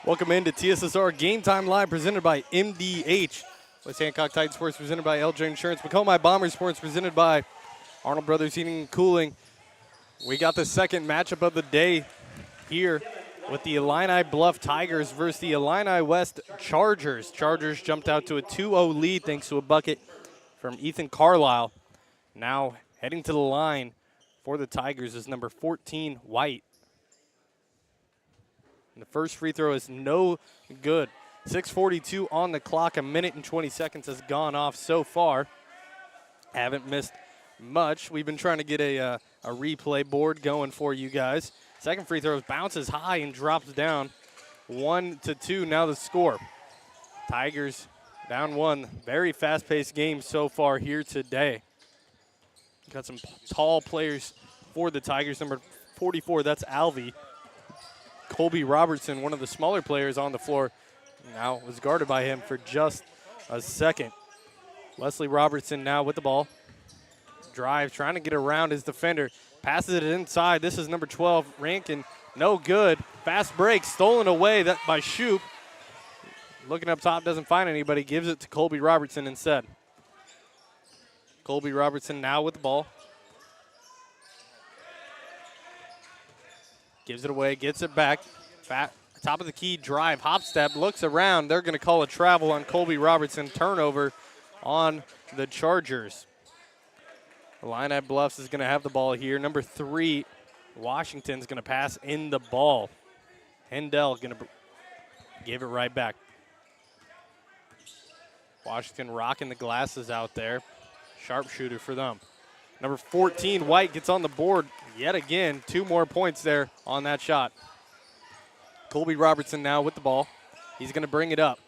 Welcome into TSSR Game Time Live, presented by MDH. West Hancock Titan Sports, presented by LJ Insurance. Macomb Bomber Sports, presented by Arnold Brothers Heating and Cooling. We got the second matchup of the day here with the Illini Bluff Tigers versus the Illini West Chargers. Chargers jumped out to a 2-0 lead thanks to a bucket from Ethan Carlisle. Now heading to the line for the Tigers is number 14, White. And the first free throw is no good. 6:42 on the clock. A minute and 20 seconds has gone off so far. Haven't missed much. We've been trying to get a replay board going for you guys. Second free throw bounces high and drops down. 1-2 now the score. Tigers down one. Very fast-paced game so far here today. Got some tall players for the Tigers. Number 44, that's Alvey. Colby Robertson, one of the smaller players on the floor, now was guarded by him for just a second. Wesley Robertson now with the ball. Drive, trying to get around his defender. Passes it inside. This is number 12, Rankin. No good. Fast break, stolen away by Shoup. Looking up top, doesn't find anybody. Gives it to Colby Robertson instead. Colby Robertson now with the ball. Gives it away, gets it back. Top of the key, drive, hop step, looks around. They're going to call a travel on Colby Robertson. Turnover on the Chargers. Illini Bluffs is going to have the ball here. Number 3, Washington's going to pass in the ball. Hendel going to give it right back. Washington rocking the glasses out there. Sharpshooter for them. Number 14, White, gets on the board yet again. 2 more points there on that shot. Colby Robertson now with the ball. He's going to bring it up.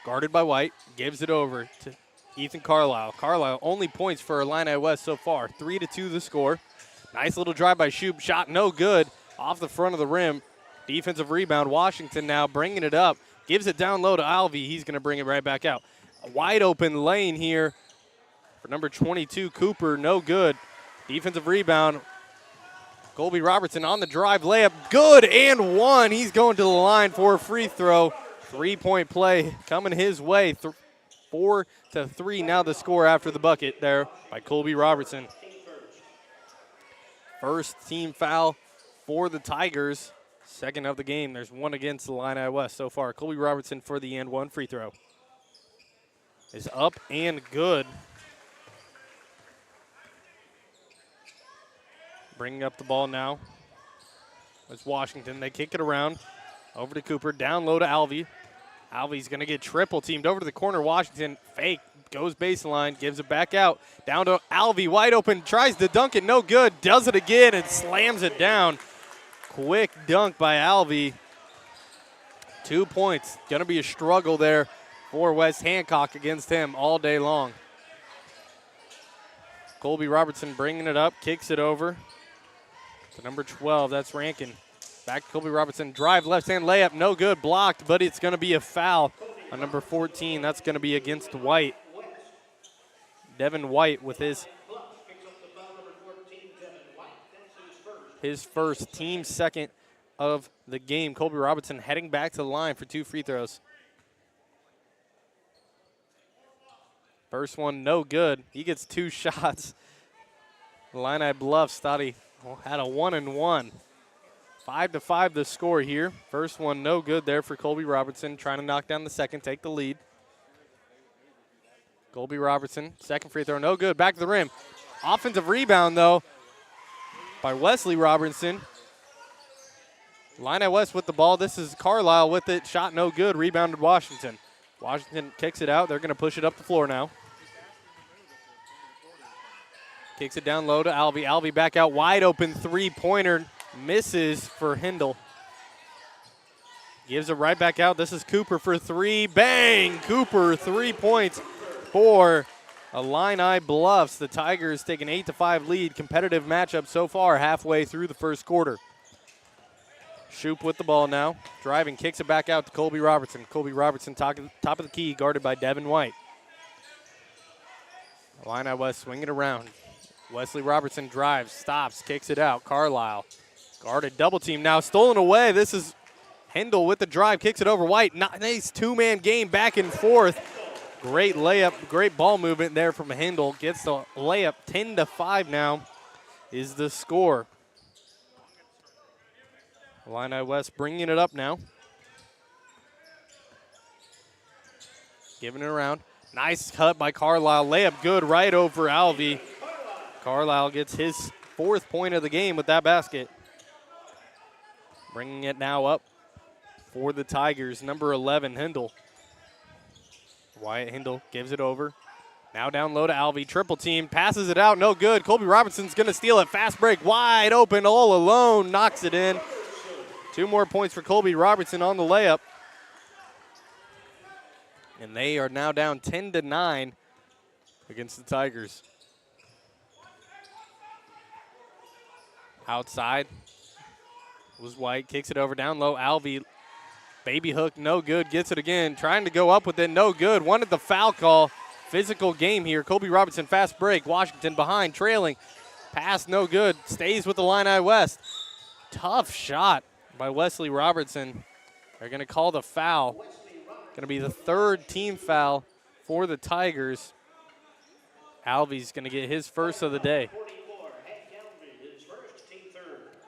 Guarded by White. Gives it over to Ethan Carlisle. Carlisle only points for Illini West so far. 3-2 the score. Nice little drive by Shoup. Shot no good. Off the front of the rim. Defensive rebound. Washington now bringing it up. Gives it down low to Alvey. He's going to bring it right back out. A wide open lane here for number 22, Cooper. No good. Defensive rebound. Colby Robertson on the drive. Layup good and one. He's going to the line for a free throw. 3-point play coming his way. 4-3 now the score after the bucket there by Colby Robertson. First team foul for the Tigers. Second of the game. There's one against the Illini West so far. Colby Robertson for the and one free throw. Is up and good. Bringing up the ball now. It's Washington. They kick it around. Over to Cooper. Down low to Alvey. Alvey's going to get triple teamed. Over to the corner. Washington fake. Goes baseline. Gives it back out. Down to Alvey. Wide open. Tries to dunk it. No good. Does it again and slams it down. Quick dunk by Alvey. 2 points. Going to be a struggle there for West Hancock against him all day long. Colby Robertson bringing it up. Kicks it over to number 12. That's Rankin. Back to Colby Robertson. Drive, left-hand layup. No good. Blocked, but it's going to be a foul on number 14. That's going to be against White. Devin White with his first, team second of the game. Colby Robertson heading back to the line for 2 free throws. First one, no good. He gets 2 shots. Illini Bluffs thought he had a 1-and-1. 5-5 the score here. First one, no good there for Colby Robertson. Trying to knock down the second, take the lead. Colby Robertson, second free throw, no good. Back to the rim. Offensive rebound, though, by Wesley Robertson. Illini West with the ball. This is Carlisle with it. Shot no good. Rebounded Washington. Washington kicks it out. They're going to push it up the floor now. Kicks it down low to Alvey. Alvey back out wide open. 3-pointer. Misses for Hendel. Gives it right back out. This is Cooper for 3. Bang! Cooper, 3 points for Illini Bluffs. The Tigers take an 8-5 lead. Competitive matchup so far halfway through the first quarter. Shoup with the ball now. Driving, kicks it back out to Colby Robertson. Colby Robertson top of the key, guarded by Devin White. Illini West swinging around. Wesley Robertson drives, stops, kicks it out. Carlisle guarded, double team now. Stolen away. This is Hindle with the drive, kicks it over White. Nice two-man game back and forth. Great layup, great ball movement there from Hindle. Gets the layup. 10-5 now is the score. Illini West bringing it up now. Giving it around. Nice cut by Carlisle. Layup good right over Alvey. Carlisle gets his 4th point of the game with that basket. Bringing it now up for the Tigers, number 11, Hindle. Wyatt Hindle gives it over. Now down low to Alvey. Triple team, passes it out, no good. Colby Robertson's going to steal it. Fast break, wide open, all alone. Knocks it in. 2 more points for Colby Robertson on the layup. And they are now down 10-9 against the Tigers. Outside was White, kicks it over down low. Alvey, baby hook, no good, gets it again. Trying to go up with it, no good. Wanted the foul call. Physical game here. Colby Robertson, fast break. Washington behind, trailing. Pass, no good. Stays with the Illini West. Tough shot by Wesley Robertson. They're going to call the foul. Going to be the 3rd team foul for the Tigers. Alvey's going to get his first of the day.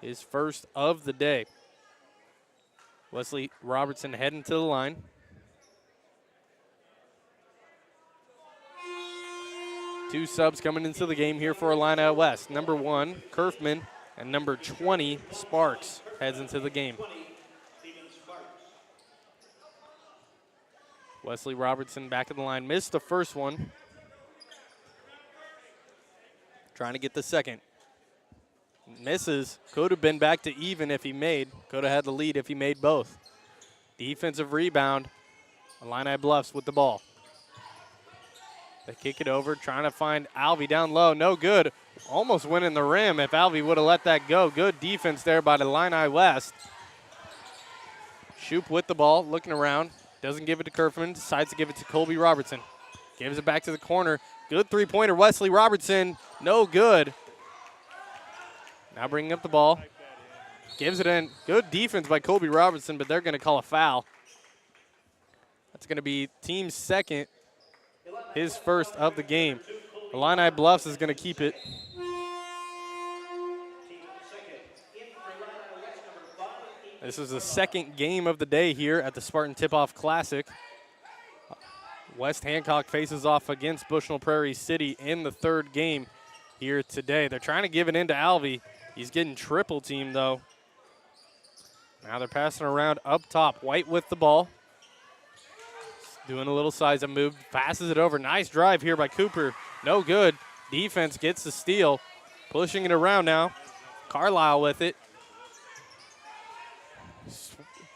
His first of the day. Wesley Robertson heading to the line. Two subs coming into the game here for Illini West. Number 1, Kerfman, and number 20, Sparks, heads into the game. Wesley Robertson back at the line. Missed the first one. Trying to get the second. Misses. Could have been back to even if he made. Could have had the lead if he made both. Defensive rebound. Illini Bluffs with the ball. They kick it over, trying to find Alvey down low. No good. Almost winning the rim if Alvey would have let that go. Good defense there by the Illini West. Shoop with the ball, looking around. Doesn't give it to Kerfman. Decides to give it to Colby Robertson. Gives it back to the corner. Good three-pointer, Wesley Robertson. No good. Now bringing up the ball. Gives it in. Good defense by Colby Robertson, but they're going to call a foul. That's going to be team's second, his first of the game. Illini Bluffs is going to keep it. This is the second game of the day here at the Spartan Tip-Off Classic. West Hancock faces off against Bushnell-Prairie City in the 3rd game here today. They're trying to give it into Alvey. He's getting triple teamed, though. Now they're passing around up top. White with the ball. Doing a little size-up move. Passes it over. Nice drive here by Cooper. No good. Defense gets the steal. Pushing it around now. Carlisle with it.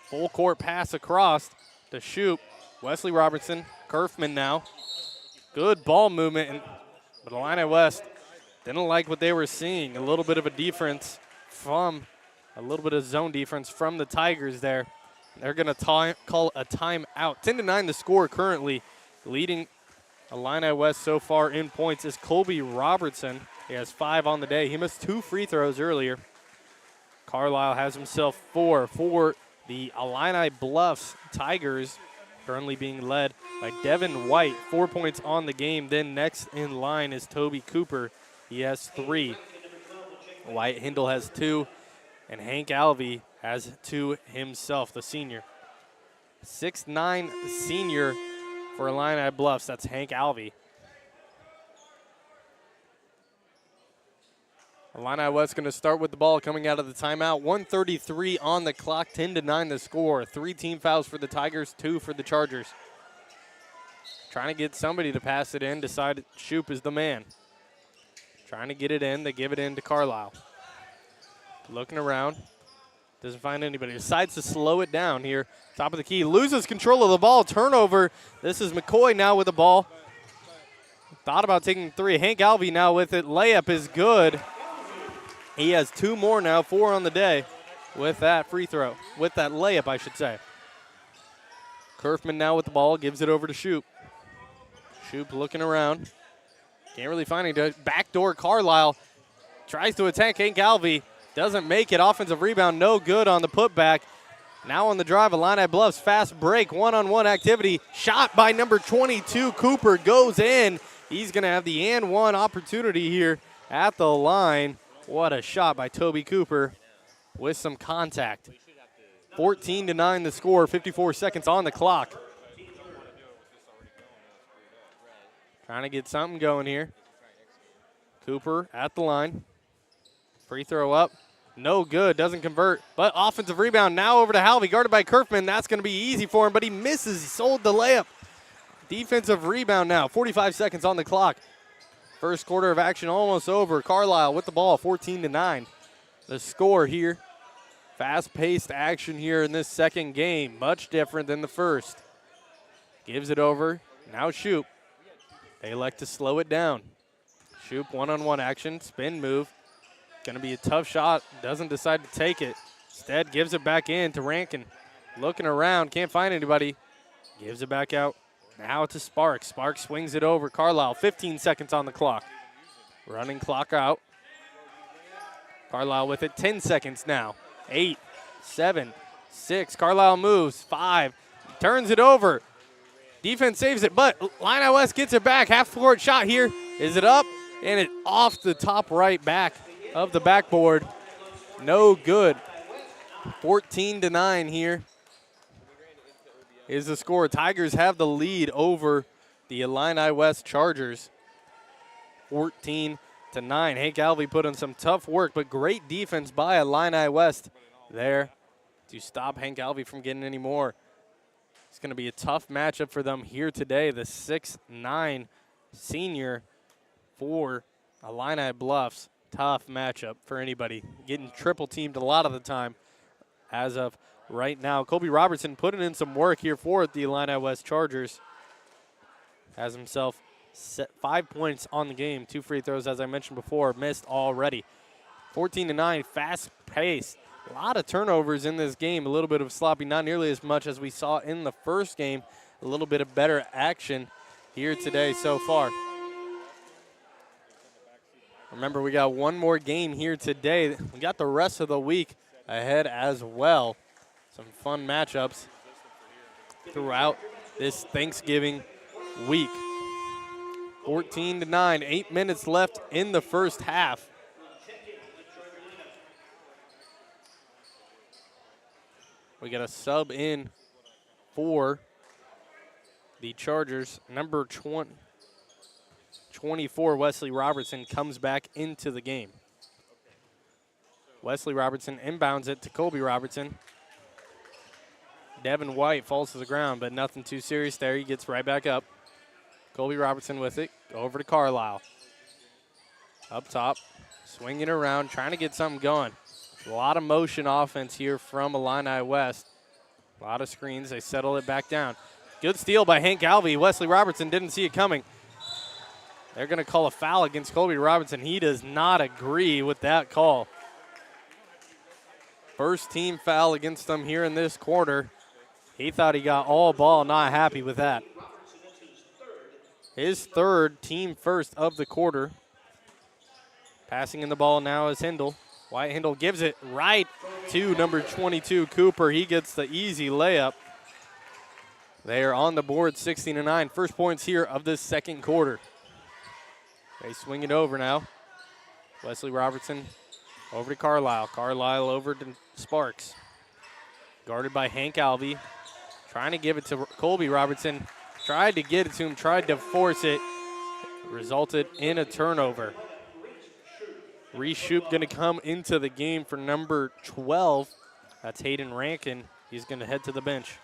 Full court pass across to Shoop. Wesley Robertson. Kerfman now. Good ball movement. But Illini West didn't like what they were seeing. A little bit of a defense from, a little bit of zone defense from the Tigers there. They're going to call a timeout. 10-9 the score currently. Leading Illini West so far in points is Colby Robertson. He has 5 on the day. He missed 2 free throws earlier. Carlisle has himself 4 for the Illini Bluffs Tigers, currently being led by Devin White. 4 points on the game. Then next in line is Toby Cooper. He has 3. White Hindle has 2. And Hank Alvey has 2 himself, the senior. 6'9" senior for Illini Bluffs. That's Hank Alvey. Illini West going to start with the ball coming out of the timeout. 1:33 on the clock, 10-9 the score. 3 team fouls for the Tigers, 2 for the Chargers. Trying to get somebody to pass it in. Decided Shoop is the man. Trying to get it in. They give it in to Carlisle. Looking around. Doesn't find anybody. Decides to slow it down here. Top of the key. Loses control of the ball. Turnover. This is McCoy now with the ball. Thought about taking 3. Hank Alvey now with it. Layup is good. He has 2 more now, 4 on the day with that free throw. With that layup, I should say. Kerfman now with the ball. Gives it over to Shoop. Shoop looking around. Can't really find anything. Backdoor Carlisle. Tries to attack Hank Alvey. Doesn't make it. Offensive rebound, no good on the putback. Now on the drive, Illini Bluffs, fast break, one-on-one activity. Shot by number 22, Cooper, goes in. He's going to have the and one opportunity here at the line. What a shot by Toby Cooper with some contact. 14-9 the score, 54 seconds on the clock. Trying to get something going here. Cooper at the line. Free throw up. No good, doesn't convert, but offensive rebound now over to Halvey, guarded by Kerfman. That's going to be easy for him, but he misses. He sold the layup. Defensive rebound now, 45 seconds on the clock. First quarter of action almost over. Carlisle with the ball, 14-9. The score here. Fast-paced action here in this second game, much different than the first. Gives it over, now Shoop. They elect to slow it down. Shoop one-on-one action, spin move. Going to be a tough shot, doesn't decide to take it. Instead, gives it back in to Rankin. Looking around, can't find anybody. Gives it back out. Now to Sparks. Sparks swings it over. Carlisle, 15 seconds on the clock. Running clock out. Carlisle with it, 10 seconds now. 8, 7, 6. Carlisle moves. 5. Turns it over. Defense saves it, but Illini West gets it back. Half-court shot here. Is it up? And it off the top right back of the backboard. No good. 14-9 here is the score. Tigers have the lead over the Illini West Chargers. 14-9. Hank Alvey put in some tough work, but great defense by Illini West there to stop Hank Alvey from getting any more. It's going to be a tough matchup for them here today. The 6'9" senior for Illini Bluffs. Tough matchup for anybody. Getting triple teamed a lot of the time as of right now. Colby Robertson putting in some work here for the Illini West Chargers. Has himself set 5 points on the game. 2 free throws, as I mentioned before, missed already. 14-9, fast pace. A lot of turnovers in this game. A little bit of sloppy, not nearly as much as we saw in the first game. A little bit of better action here today so far. Remember, we got one more game here today. We got the rest of the week ahead as well. Some fun matchups throughout this Thanksgiving week. 14-9, 8 minutes left in the first half. We got a sub in for the Chargers. Number 24, Wesley Robertson, comes back into the game. Wesley Robertson inbounds it to Colby Robertson. Devin White falls to the ground, but nothing too serious there. He gets right back up. Colby Robertson with it. Over to Carlisle. Up top, swinging around, trying to get something going. A lot of motion offense here from Illini West. A lot of screens. They settle it back down. Good steal by Hank Alvey. Wesley Robertson didn't see it coming. They're going to call a foul against Colby Robertson. He does not agree with that call. First team foul against them here in this quarter. He thought he got all ball, not happy with that. His third, team first of the quarter. Passing in the ball now is Hindle. Wyatt Hindle gives it right to number 22, Cooper. He gets the easy layup. They are on the board, 16-9. First points here of this second quarter. They swing it over now. Wesley Robertson over to Carlisle. Carlisle over to Sparks. Guarded by Hank Alvey. Trying to give it to Colby Robertson. Tried to get it to him, tried to force it. Resulted in a turnover. Reese Shoup going to come into the game for number 12. That's Hayden Rankin. He's going to head to the bench.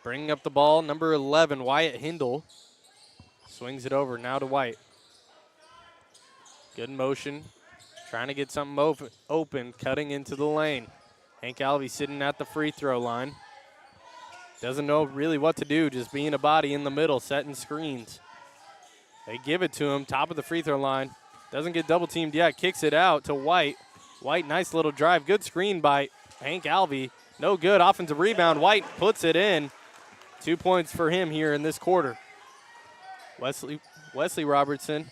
Bringing up the ball, number 11, Wyatt Hindle. Swings it over now to White. Good motion. Trying to get something open, cutting into the lane. Hank Alvey sitting at the free throw line. Doesn't know really what to do, just being a body in the middle, setting screens. They give it to him, top of the free throw line. Doesn't get double teamed yet, kicks it out to White. White, nice little drive, good screen by Hank Alvey. No good, offensive rebound. White puts it in. 2 points for him here in this quarter. Wesley Robertson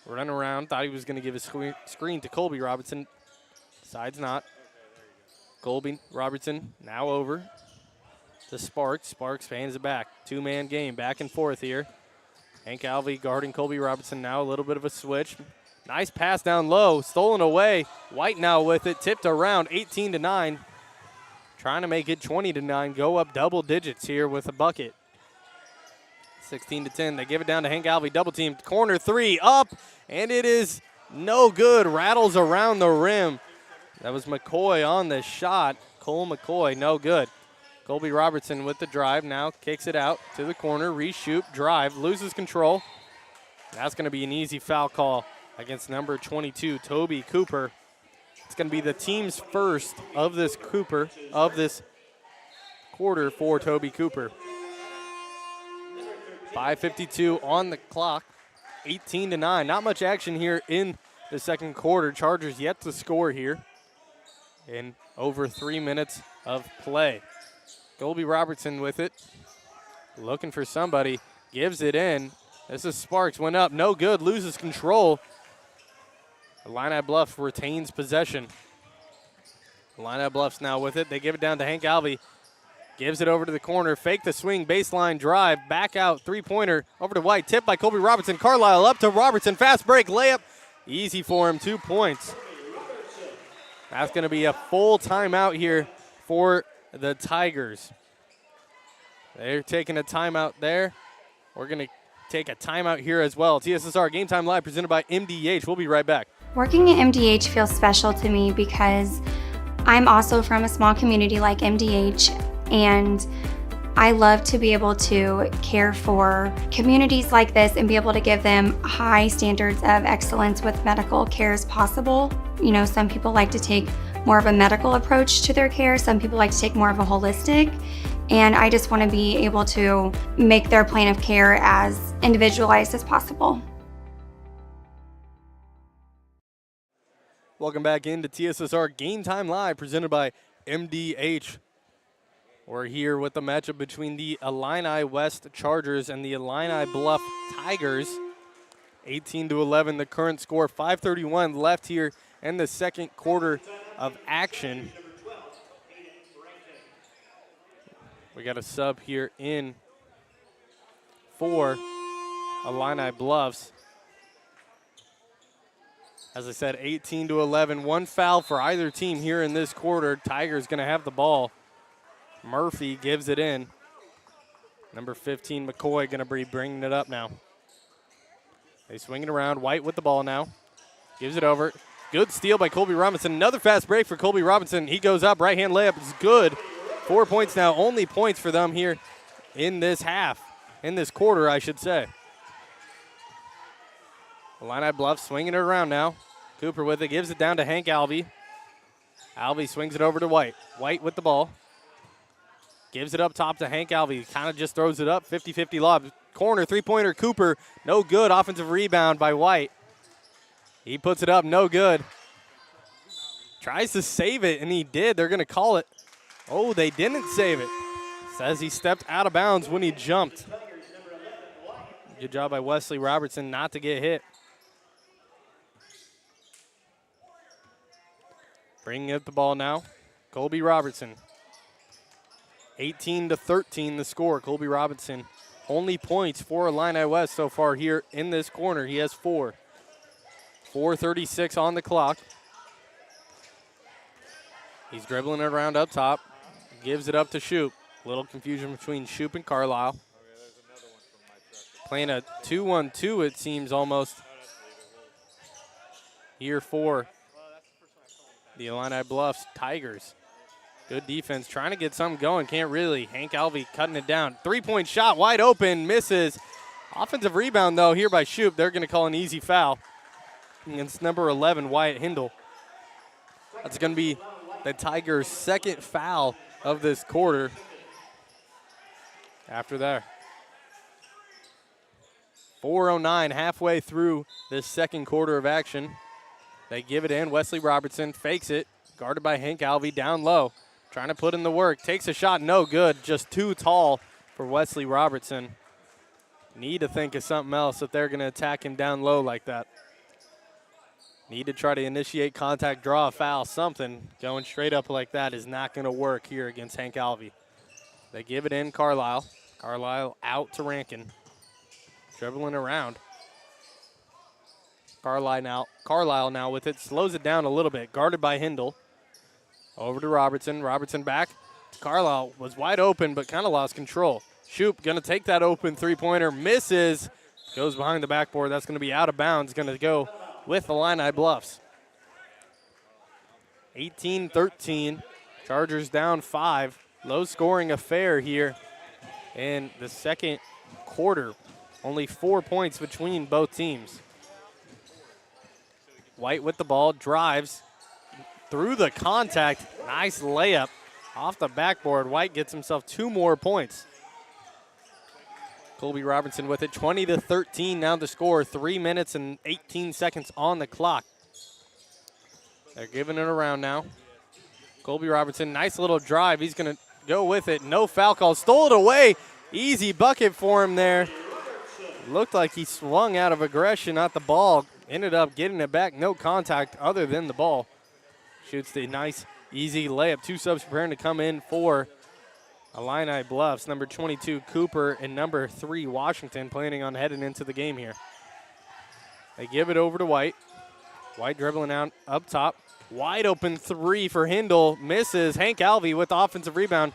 running around, thought he was going to give a screen to Colby Robertson. Decides not. Colby Robertson now over to Sparks. Sparks hands it back. Two-man game, back and forth here. Hank Alvey guarding Colby Robertson. Now a little bit of a switch. Nice pass down low, stolen away. White now with it, tipped around, 18-9. Trying to make it 20-9, go up double digits here with a bucket. 16-10, they give it down to Hank Alvey, double team, corner three, up, and it is no good. Rattles around the rim. That was McCoy on the shot. Cole McCoy, no good. Colby Robertson with the drive, now kicks it out to the corner, reshoot, drive, loses control. That's going to be an easy foul call against number 22, Toby Cooper. It's going to be the team's first of this quarter for Toby Cooper. 5:52 on the clock, 18-9. Not much action here in the second quarter. Chargers yet to score here in over 3 minutes of play. Colby Robertson with it, looking for somebody, gives it in. This is Sparks, went up, no good, loses control. Illini Bluffs retains possession. Illini Bluffs now with it. They give it down to Hank Alvey. Gives it over to the corner. Fake the swing. Baseline drive. Back out. Three-pointer over to White. Tipped by Colby Robertson. Carlisle up to Robertson. Fast break. Layup. Easy for him. 2 points. That's going to be a full timeout here for the Tigers. They're taking a timeout there. We're going to take a timeout here as well. TSSR Game Time Live presented by MDH. We'll be right back. Working at MDH feels special to me because I'm also from a small community like MDH, and I love to be able to care for communities like this and be able to give them high standards of excellence with medical care as possible. You know, some people like to take more of a medical approach to their care. Some people like to take more of a holistic. And I just want to be able to make their plan of care as individualized as possible. Welcome back into TSSR Game Time Live presented by MDH. We're here with the matchup between the Illini West Chargers and the Illini Bluff Tigers. 18-11 the current score, 5:31 left here in the second quarter of action. We got a sub here in for Illini Bluffs. As I said, 18-11, one foul for either team here in this quarter. Tigers going to have the ball. Murphy gives it in. Number 15, McCoy, going to be bringing it up now. They swing it around. White with the ball now. Gives it over. Good steal by Colby Robinson. Another fast break for Colby Robinson. He goes up. Right-hand layup is good. 4 points now. Only points for them here in this half. In this quarter, I should say. Illini Bluffs swinging it around now. Cooper with it. Gives it down to Hank Alvey. Alvey swings it over to White. White with the ball. Gives it up top to Hank Alvey. Kind of just throws it up. 50-50 lob. Corner, three-pointer, Cooper. No good. Offensive rebound by White. He puts it up. No good. Tries to save it, and he did. They're going to call it. Oh, they didn't save it. Says he stepped out of bounds when he jumped. Good job by Wesley Robertson not to get hit. Bringing up the ball now. Colby Robertson. 18-13 the score. Colby Robinson only points for Illini West so far here in this corner. He has 4. 4:36 on the clock. He's dribbling it around up top. Gives it up to Shoop. Little confusion between Shoop and Carlisle. Playing a 2-1-2 it seems almost. Here for the Illini Bluffs Tigers. Good defense, trying to get something going, can't really. Hank Alvey cutting it down. Three-point shot, wide open, misses. Offensive rebound, though, here by Shoop. They're going to call an easy foul against number 11, Wyatt Hindle. That's going to be the Tigers' second foul of this quarter. After that, 4:09 halfway through this second quarter of action. They give it in. Wesley Robertson fakes it, guarded by Hank Alvey down low. Trying to put in the work. Takes a shot, no good. Just too tall for Wesley Robertson. Need to think of something else if they're going to attack him down low like that. Need to try to initiate contact, draw a foul, something. Going straight up like that is not going to work here against Hank Alvey. They give it in, Carlisle. Carlisle out to Rankin. Dribbling around. Carlisle now with it. Slows it down a little bit. Guarded by Hindle. Over to Robertson. Robertson back. Carlisle was wide open but kind of lost control. Shoop going to take that open three-pointer. Misses. Goes behind the backboard. That's going to be out of bounds. Going to go with the Illini Bluffs. 18-13. Chargers down 5. Low-scoring affair here in the second quarter. Only 4 points between both teams. White with the ball, drives through the contact. Nice layup off the backboard. White gets himself 2 more points. Colby Robertson with it, 20-13 now the score. 3 minutes and 18 seconds on the clock. They're giving it around now. Colby Robertson, nice little drive. He's going to go with it. No foul call. Stole it away. Easy bucket for him there. Looked like he swung out of aggression at the ball. Ended up getting it back. No contact other than the ball. Shoots the nice, easy layup. 2 subs preparing to come in for Illini Bluffs. Number 22, Cooper, and number 3, Washington, planning on heading into the game here. They give it over to White. White dribbling out up top. Wide open 3 for Hindle. Misses. Hank Alvey with the offensive rebound.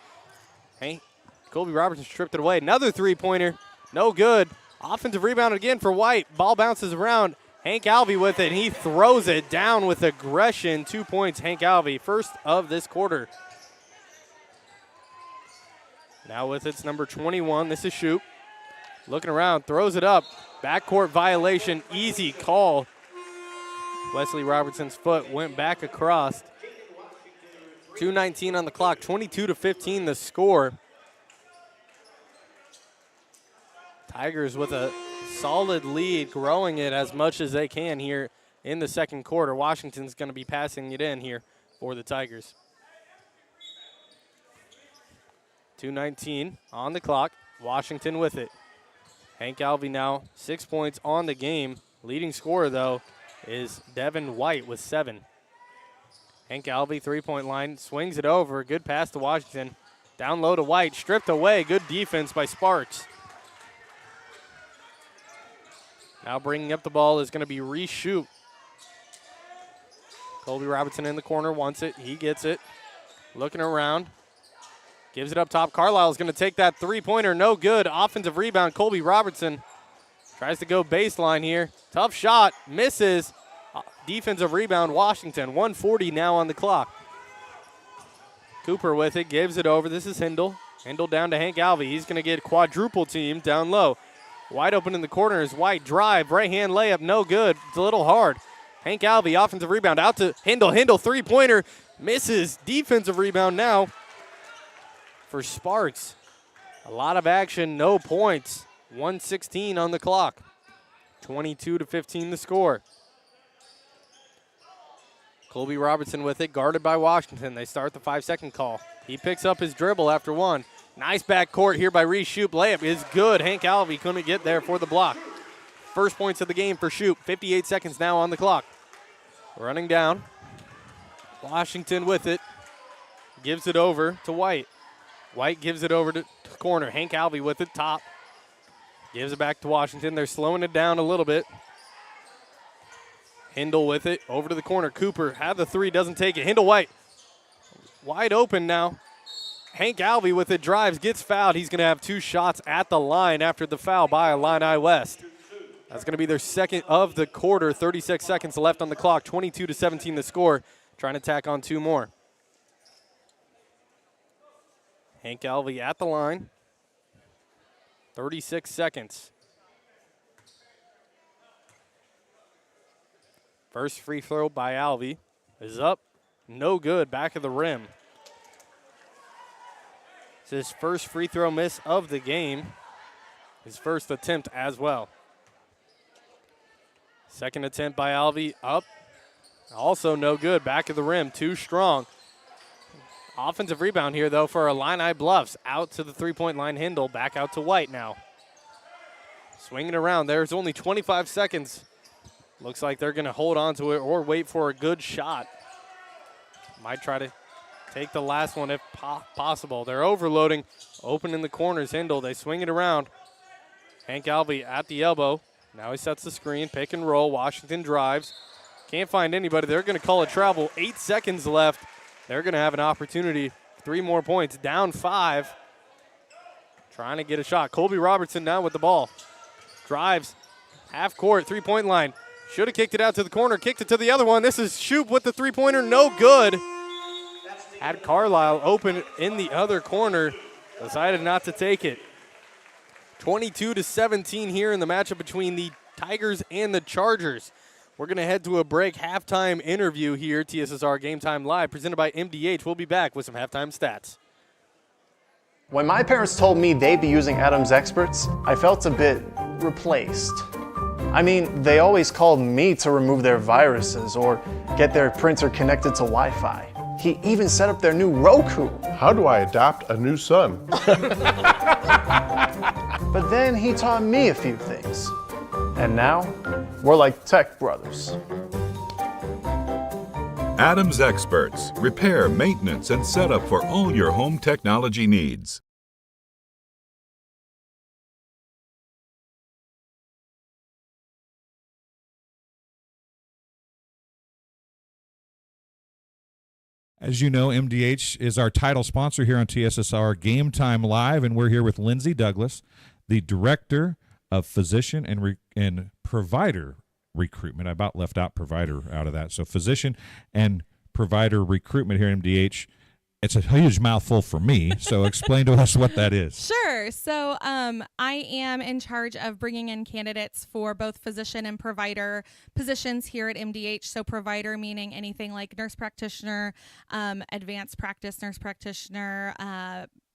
Colby Robertson stripped it away. Another three-pointer. No good. Offensive rebound again for White. Ball bounces around. Hank Alvey with it. He throws it down with aggression. 2 points, Hank Alvey. First of this quarter. Now with it's number 21. This is Shoop. Looking around. Throws it up. Backcourt violation. Easy call. Wesley Robertson's foot went back across. 2:19 on the clock. 22-15 the score. Tigers with a solid lead, growing it as much as they can here in the second quarter. Washington's going to be passing it in here for the Tigers. 2:19 on the clock. Washington with it. Hank Alvey now 6 points on the game. Leading scorer, though, is Devin White with 7. Hank Alvey, three-point line, swings it over. Good pass to Washington. Down low to White, stripped away. Good defense by Sparks. Now bringing up the ball is going to be Reese Shoop. Colby Robertson in the corner wants it. He gets it. Looking around. Gives it up top. Carlisle is going to take that three-pointer. No good. Offensive rebound. Colby Robertson tries to go baseline here. Tough shot. Misses. Defensive rebound, Washington. 1:40 now on the clock. Cooper with it. Gives it over. This is Hindle. Hindle down to Hank Alvey. He's going to get quadruple team down low. Wide open in the corner is White. Drive. Right-hand layup. No good. It's a little hard. Hank Alvey, offensive rebound. Out to Hindle. Hindle, three-pointer. Misses. Defensive rebound now for Sparks. A lot of action. No points. 1:16 on the clock. 22-15 the score. Colby Robertson with it, guarded by Washington. They start the 5-second call. He picks up his dribble after one. Nice backcourt here by Reese Shoop. Layup is good. Hank Alvey couldn't get there for the block. First points of the game for Shoop. 58 seconds now on the clock. Running down. Washington with it. Gives it over to White. White gives it over to corner. Hank Alvey with it, top. Gives it back to Washington. They're slowing it down a little bit. Hindle with it. Over to the corner. Cooper had the three. Doesn't take it. Hindle White. Wide open now. Hank Alvey with it. Drives. Gets fouled. He's going to have 2 shots at the line after the foul by Illini West. That's going to be their second of the quarter. 36 seconds left on the clock. 22-17 the score. Trying to tack on 2 more. Hank Alvey at the line. 36 seconds. First free throw by Alvey is up. No good. Back of the rim. It's his first free throw miss of the game. His first attempt as well. Second attempt by Alvey up. Also no good. Back of the rim. Too strong. Offensive rebound here, though, for Illini Bluffs. Out to the three-point line. Hindle back out to White now. Swinging around. There's only 25 seconds Looks like they're going to hold on to it or wait for a good shot. Might try to take the last one if possible. They're overloading. Open in the corners. Hindle. They swing it around. Hank Alvey at the elbow. Now he sets the screen. Pick and roll. Washington drives. Can't find anybody. They're going to call a travel. 8 seconds left. They're going to have an opportunity. 3 more points. Down 5. Trying to get a shot. Colby Robertson now with the ball. Drives. Half court. 3-point line. Should have kicked it out to the corner. Kicked it to the other one. This is Shoup with the 3-pointer. No good. Had Carlisle open in the other corner. Decided not to take it. 22-17 here in the matchup between the Tigers and the Chargers. We're going to head to a break. Halftime interview here. TSSR Game Time Live presented by MDH. We'll be back with some halftime stats. When my parents told me they'd be using Adams Experts, I felt a bit replaced. I mean, they always called me to remove their viruses or get their printer connected to Wi-Fi. He even set up their new Roku. How do I adopt a new son? But then he taught me a few things. And now, we're like tech brothers. Adams Experts. Repair, maintenance, and setup for all your home technology needs. As you know, MDH is our title sponsor here on TSSR Game Time Live, and we're here with Lindsay Douglas, the Director of Physician and Provider Recruitment. I about left out provider out of that. So Physician and Provider Recruitment here at MDH. It's a huge mouthful for me, so explain to us what that is. Sure. So I am in charge of bringing in candidates for both physician and provider positions here at MDH. So provider meaning anything like nurse practitioner, advanced practice nurse practitioner,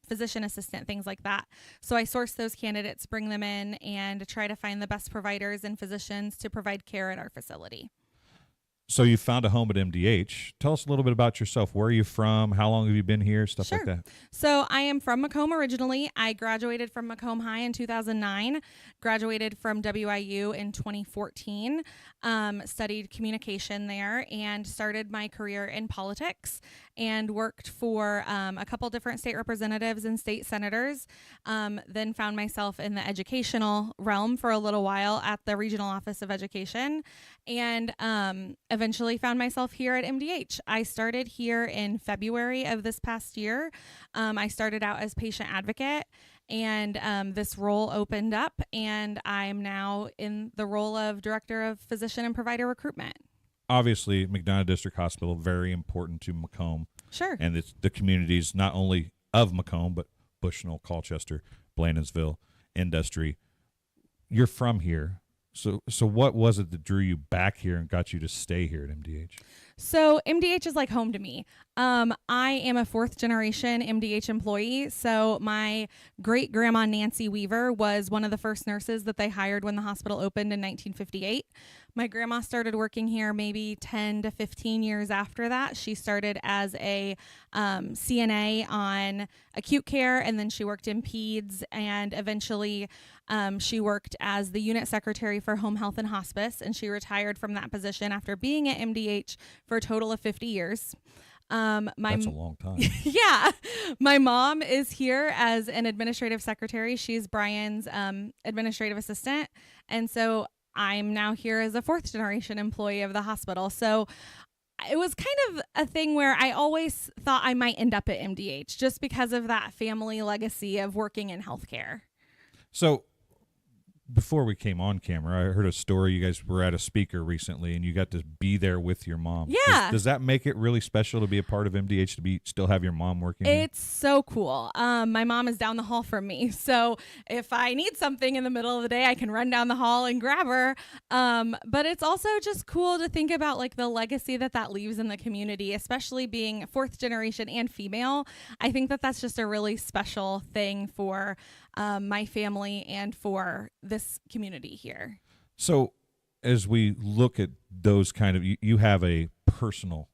physician assistant, things like that. So I source those candidates, bring them in, and try to find the best providers and physicians to provide care at our facility. So you found a home at MDH. Tell us a little bit about yourself. Where are you from? How long have you been here? Stuff like that. So I am from Macomb originally. I graduated from Macomb High in 2009, graduated from WIU in 2014, studied communication there, and started my career in politics and worked for a couple different state representatives and state senators. Then found myself in the educational realm for a little while at the Regional Office of Education, and eventually found myself here at MDH. I started here in February of this past year. I started out as patient advocate, and this role opened up, and I'm now in the role of Director of Physician and Provider Recruitment. Obviously, McDonough District Hospital, very important to Macomb. Sure. And it's the communities not only of Macomb, but Bushnell, Colchester, Blandonsville, Industry. You're from here. So what was it that drew you back here and got you to stay here at MDH? So MDH is like home to me. I am a 4th generation MDH employee. So my great grandma Nancy Weaver was one of the first nurses that they hired when the hospital opened in 1958. My grandma started working here maybe 10 to 15 years after that. She started as a CNA on acute care, and then she worked in peds, and eventually she worked as the unit secretary for home health and hospice, and she retired from that position after being at MDH for a total of 50 years. That's a long time. Yeah. My mom is here as an administrative secretary. She's Brian's administrative assistant. And so I'm now here as a 4th generation employee of the hospital. So it was kind of a thing where I always thought I might end up at MDH just because of that family legacy of working in healthcare. So before we came on camera, I heard a story. You guys were at a speaker recently, and you got to be there with your mom. Yeah. Does that make it really special to be a part of MDH, to still have your mom working here? It's so cool. My mom is down the hall from me. So if I need something in the middle of the day, I can run down the hall and grab her. But it's also just cool to think about like the legacy that leaves in the community, especially being 4th generation and female. I think that's just a really special thing for my family and for this community here. So as we look at those kind of, you have a personal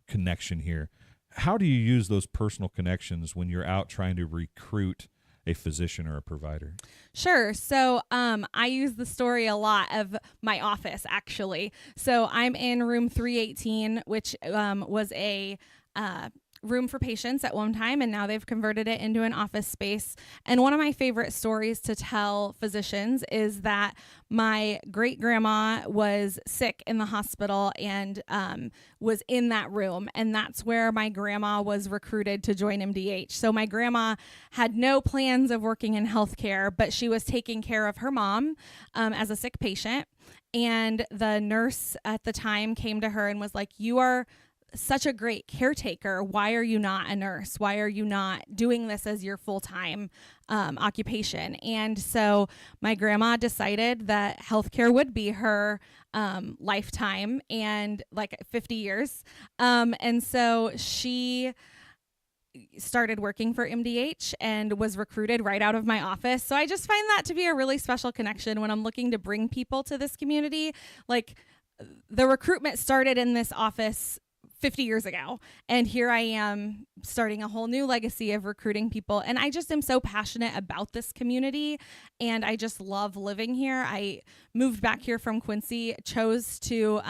connection here. How do you use those personal connections when you're out trying to recruit a physician or a provider? Sure. So I use the story a lot of my office, actually. So I'm in room 318, which was a room for patients at one time, and now they've converted it into an office space. And one of my favorite stories to tell physicians is that my great grandma was sick in the hospital and was in that room, and that's where my grandma was recruited to join MDH. So my grandma had no plans of working in healthcare, but she was taking care of her mom as a sick patient. And the nurse at the time came to her and was like, "You are such a great caretaker. Why are you not a nurse? Why are you not doing this as your full-time occupation?" And so my grandma decided that healthcare would be her lifetime and like 50 years. And so she started working for MDH and was recruited right out of my office. So I just find that to be a really special connection when I'm looking to bring people to this community. Like, the recruitment started in this office 50 years ago, and here I am starting a whole new legacy of recruiting people. And I just am so passionate about this community, and I just love living here. I moved back here from Quincy, chose to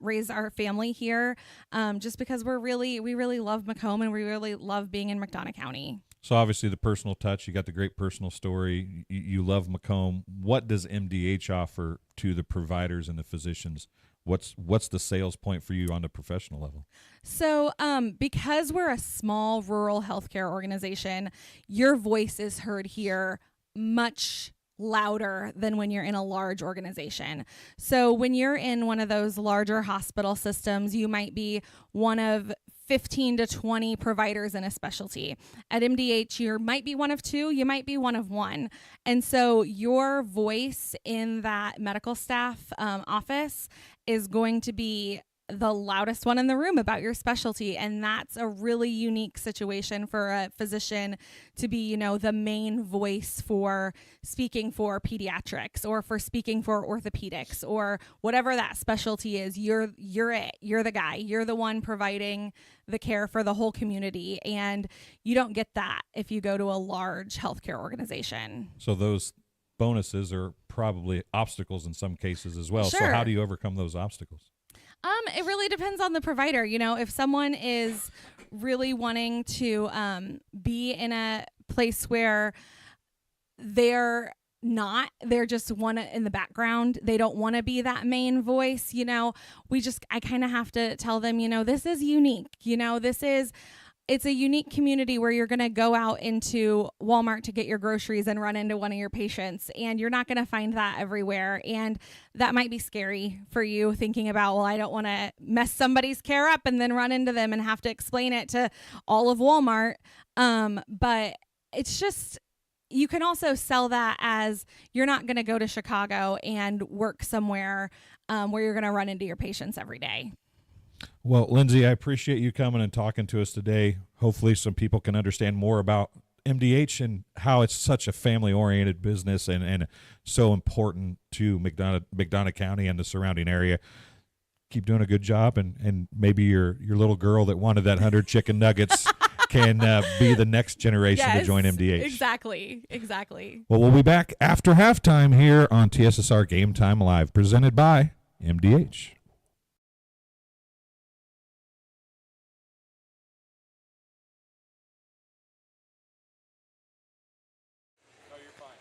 raise our family here just because we really love Macomb, and we really love being in McDonough County. So obviously the personal touch, you got the great personal story. You love Macomb. What does MDH offer to the providers and the physicians? What's the sales point for you on the professional level? So because we're a small rural healthcare organization, your voice is heard here much louder than when you're in a large organization. So when you're in one of those larger hospital systems, you might be one of 15 to 20 providers in a specialty. At MDH, you might be one of two, you might be one of one. And so your voice in that medical staff office is going to be the loudest one in the room about your specialty. And that's a really unique situation for a physician to be, the main voice for speaking for pediatrics or for speaking for orthopedics or whatever that specialty is. You're it. You're the guy. You're the one providing the care for the whole community. And you don't get that if you go to a large healthcare organization. So those bonuses are probably obstacles in some cases as well. Sure. So how do you overcome those obstacles? It really depends on the provider. If someone is really wanting to be in a place where they're just in the background, they don't want to be that main voice, I kind of have to tell them, this is unique. It's a unique community where you're going to go out into Walmart to get your groceries and run into one of your patients, and you're not going to find that everywhere. And that might be scary for you, thinking about, well, I don't want to mess somebody's care up and then run into them and have to explain it to all of Walmart. But it's just, you can also sell that as you're not going to go to Chicago and work somewhere where you're going to run into your patients every day. Well, Lindsay, I appreciate you coming and talking to us today. Hopefully some people can understand more about MDH and how it's such a family-oriented business and so important to McDonough County and the surrounding area. Keep doing a good job, and maybe your little girl that wanted that 100 chicken nuggets can be the next generation to join MDH. Exactly. Well, we'll be back after halftime here on TSSR Game Time Live, presented by MDH.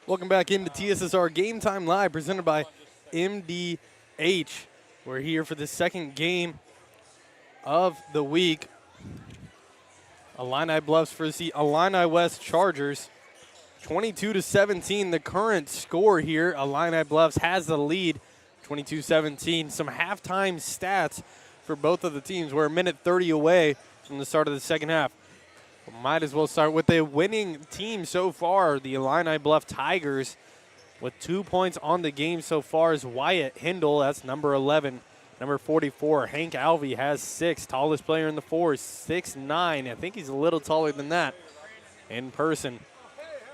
Welcome back into TSSR Game Time Live, presented by MDH. We're here for the second game of the week. Illini Bluffs versus the Illini West Chargers. 22-17, the current score here. Illini Bluffs has the lead, 22-17. Some halftime stats for both of the teams. We're a minute 30 away from the start of the second half. Might as well start with the winning team so far, the Illini Bluff Tigers, with 2 points on the game so far is Wyatt Hindle. That's number 11. Number 44, Hank Alvey has 6. Tallest player in the four is 6'9". I think he's a little taller than that in person.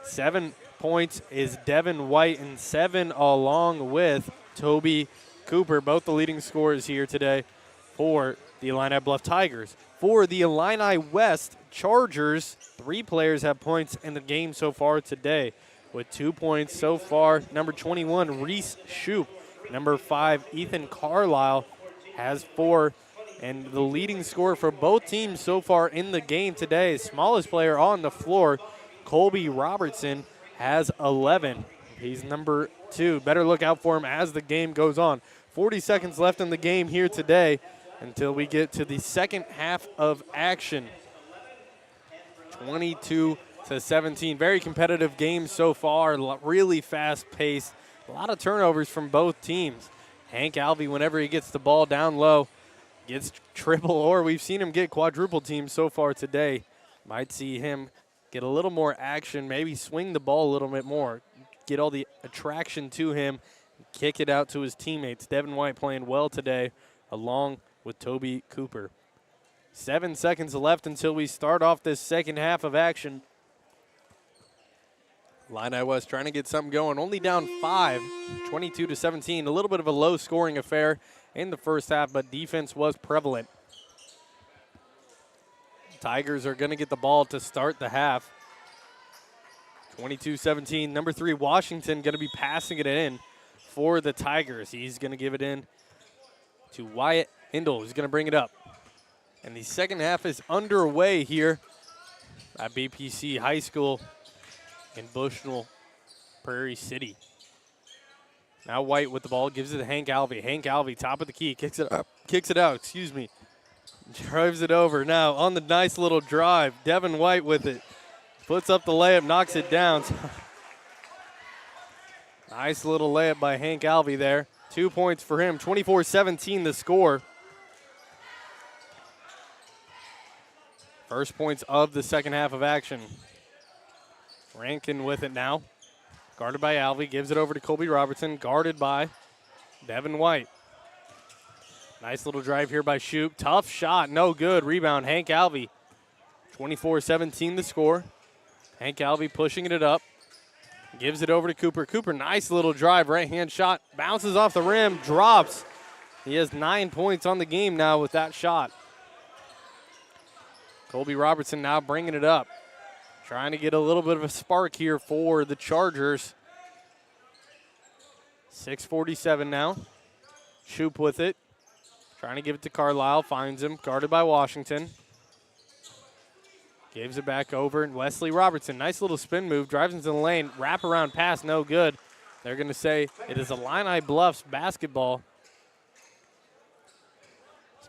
7 points is Devin White, and 7 along with Toby Cooper, both the leading scorers here today for the Illini Bluff Tigers. For the Illini West Chargers, 3 players have points in the game so far today. With 2 points so far, number 21, Reese Shoup. Number 5, Ethan Carlisle has 4. And the leading scorer for both teams so far in the game today, smallest player on the floor, Colby Robertson, has 11. He's number 2. Better look out for him as the game goes on. 40 seconds left in the game here today until we get to the second half of action. 22-17. Very competitive game so far. Really fast paced. A lot of turnovers from both teams. Hank Alvey, whenever he gets the ball down low, gets triple, or we've seen him get quadruple teams so far today. Might see him get a little more action, maybe swing the ball a little bit more, get all the attraction to him, kick it out to his teammates. Devin White playing well today, along with Toby Cooper. 7 seconds left until we start off this second half of action. Illini West trying to get something going. Only down 5, 22-17. A little bit of a low-scoring affair in the first half, but defense was prevalent. Tigers are going to get the ball to start the half. 22-17. Number 3, Washington, going to be passing it in for the Tigers. He's going to give it in to Wyatt Hindle, who's going to bring it up. And the second half is underway here at BPC High School in Bushnell-Prairie City. Now White with the ball, gives it to Hank Alvey. Hank Alvey, top of the key, kicks it out, drives it over. Now on the nice little drive, Devin White with it. Puts up the layup, knocks it down. Nice little layup by Hank Alvey there. 2 points for him, 24-17 the score. First points of the second half of action. Rankin with it now. Guarded by Alvey, gives it over to Colby Robertson, guarded by Devin White. Nice little drive here by Shoup. Tough shot, no good. Rebound, Hank Alvey. 24-17 the score. Hank Alvey pushing it up. Gives it over to Cooper. Cooper, nice little drive, right-hand shot. Bounces off the rim, drops. He has 9 points on the game now with that shot. Colby Robertson now bringing it up. Trying to get a little bit of a spark here for the Chargers. 6:47 now. Shoup with it. Trying to give it to Carlisle. Finds him. Guarded by Washington. Gives it back over. And Wesley Robertson. Nice little spin move. Drives into the lane. Wraparound pass. No good. They're going to say it is Illini Bluffs basketball.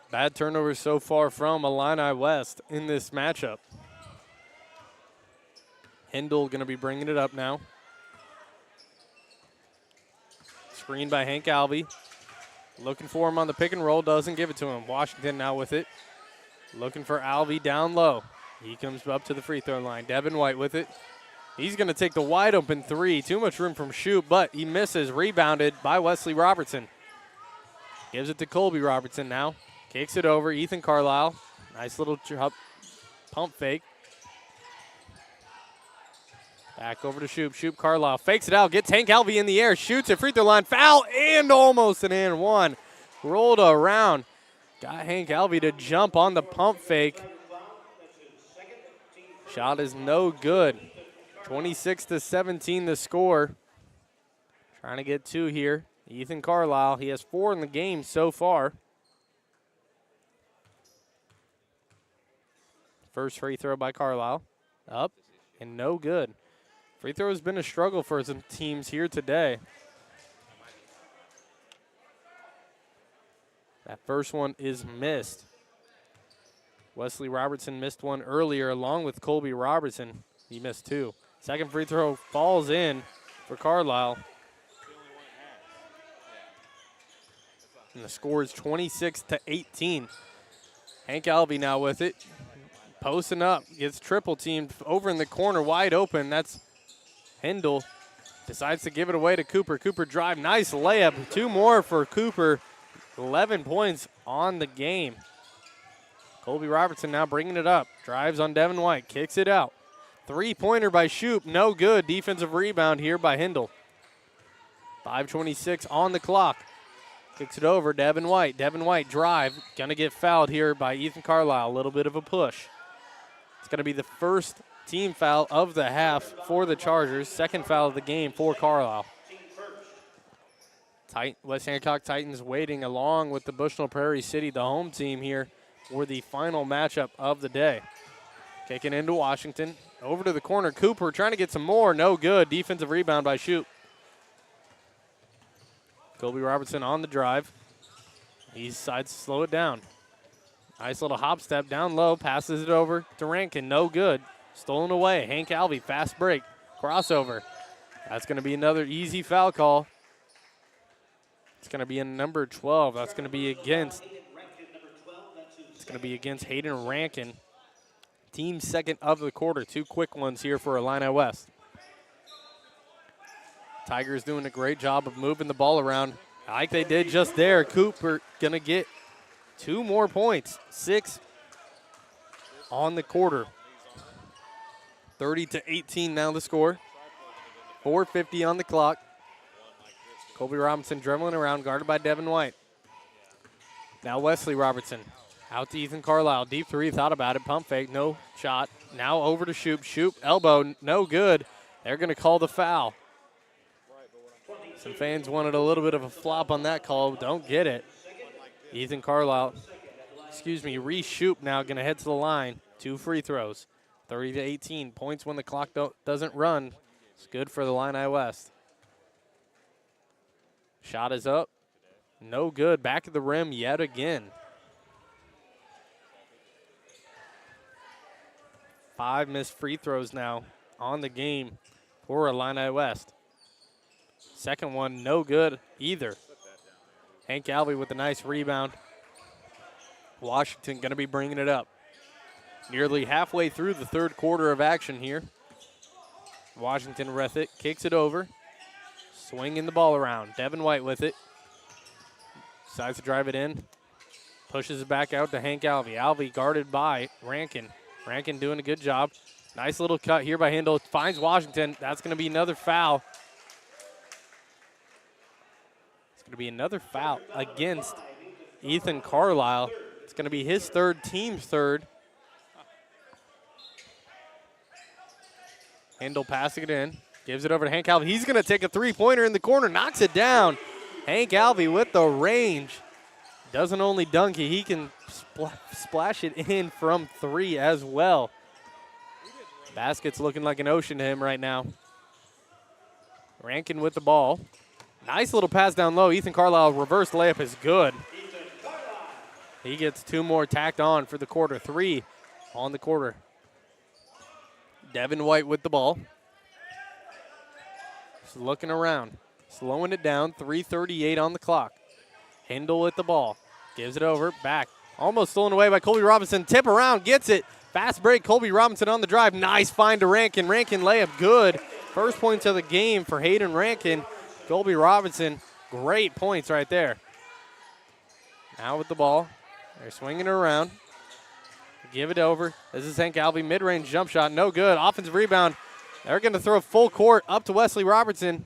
Bad turnovers so far from Illini West in this matchup. Hindle going to be bringing it up now. Screened by Hank Alvey. Looking for him on the pick and roll. Doesn't give it to him. Washington now with it. Looking for Alvey down low. He comes up to the free throw line. Devin White with it. He's going to take the wide open 3. Too much room from Shoup, but he misses. Rebounded by Wesley Robertson. Gives it to Colby Robertson now. Kicks it over. Ethan Carlisle. Nice little pump fake. Back over to Shoup. Shoup, Carlisle fakes it out. Gets Hank Alvey in the air. Shoots it. Free throw line. Foul and almost an and one. Rolled around. Got Hank Alvey to jump on the pump fake. Shot is no good. 26-17 the score. Trying to get 2 here. Ethan Carlisle. He has 4 in the game so far. First free throw by Carlisle. Up and no good. Free throw has been a struggle for some teams here today. That first one is missed. Wesley Robertson missed one earlier along with Colby Robertson. He missed 2. Second free throw falls in for Carlisle. And the score is 26-18. Hank Alvey now with it. Posting up, gets triple teamed over in the corner, wide open. That's Hindle. Decides to give it away to Cooper. Cooper drive, nice layup. 2 more for Cooper. 11 points on the game. Colby Robertson now bringing it up. Drives on Devin White, kicks it out. 3-pointer by Shoup, no good. Defensive rebound here by Hindle. 5:26 on the clock. Kicks it over, Devin White. Devin White drive. Going to get fouled here by Ethan Carlisle. A little bit of a push. It's going to be the first team foul of the half for the Chargers. Second foul of the game for Carlisle. West Hancock Titans waiting along with the Bushnell-Prairie City, the home team here, for the final matchup of the day. Kicking into Washington. Over to the corner. Cooper trying to get some more. No good. Defensive rebound by Shoup. Colby Robertson on the drive. He decides to slow it down. Nice little hop step down low. Passes it over to Rankin. No good. Stolen away. Hank Alvey. Fast break. Crossover. That's going to be another easy foul call. It's going to be in number 12. That's going to be against. It's going to be against Hayden Rankin. Team second of the quarter. Two quick ones here for Illini West. Tigers doing a great job of moving the ball around like they did just there. Cooper going to get 2 more points. 6 on the quarter. 30-18 now the score. 4:50 on the clock. Colby Robinson dribbling around, guarded by Devin White. Now Wesley Robertson. Out to Ethan Carlisle. Deep three, thought about it. Pump fake, no shot. Now over to Shoup. Shoup, elbow, no good. They're going to call the foul. Some fans wanted a little bit of a flop on that call. Don't get it. Ethan Carlisle, Reese Shoup now going to head to the line. 2 free throws. 30-18. Points when the clock doesn't run. It's good for the Illini West. Shot is up. No good. Back of the rim yet again. 5 missed free throws now on the game for Illini West. Second one, no good either. Hank Alvey with a nice rebound. Washington going to be bringing it up. Nearly halfway through the third quarter of action here. Washington with it, kicks it over. Swinging the ball around. Devin White with it. Decides to drive it in. Pushes it back out to Hank Alvey. Alvey guarded by Rankin. Rankin doing a good job. Nice little cut here by Hindle. Finds Washington. That's going to be another foul. It's going to be another foul against Ethan Carlisle. It's going to be his third, team's third. Hindle passing it in. Gives it over to Hank Alvey. He's going to take a three-pointer in the corner. Knocks it down. Hank Alvey with the range. Doesn't only dunk it, he can splash it in from 3 as well. Basket's looking like an ocean to him right now. Rankin with the ball. Nice little pass down low. Ethan Carlisle reverse layup is good. He gets 2 more tacked on for the quarter. 3 on the quarter. Devin White with the ball. Just looking around. Slowing it down. 3:38 on the clock. Hindle with the ball. Gives it over. Back. Almost stolen away by Colby Robinson. Tip around. Gets it. Fast break. Colby Robinson on the drive. Nice find to Rankin. Rankin layup good. First points of the game for Hayden Rankin. Colby Robinson. Great points right there. Now with the ball. They're swinging it around. Give it over. This is Hank Alvey. Mid-range jump shot. No good. Offensive rebound. They're going to throw full court up to Wesley Robertson.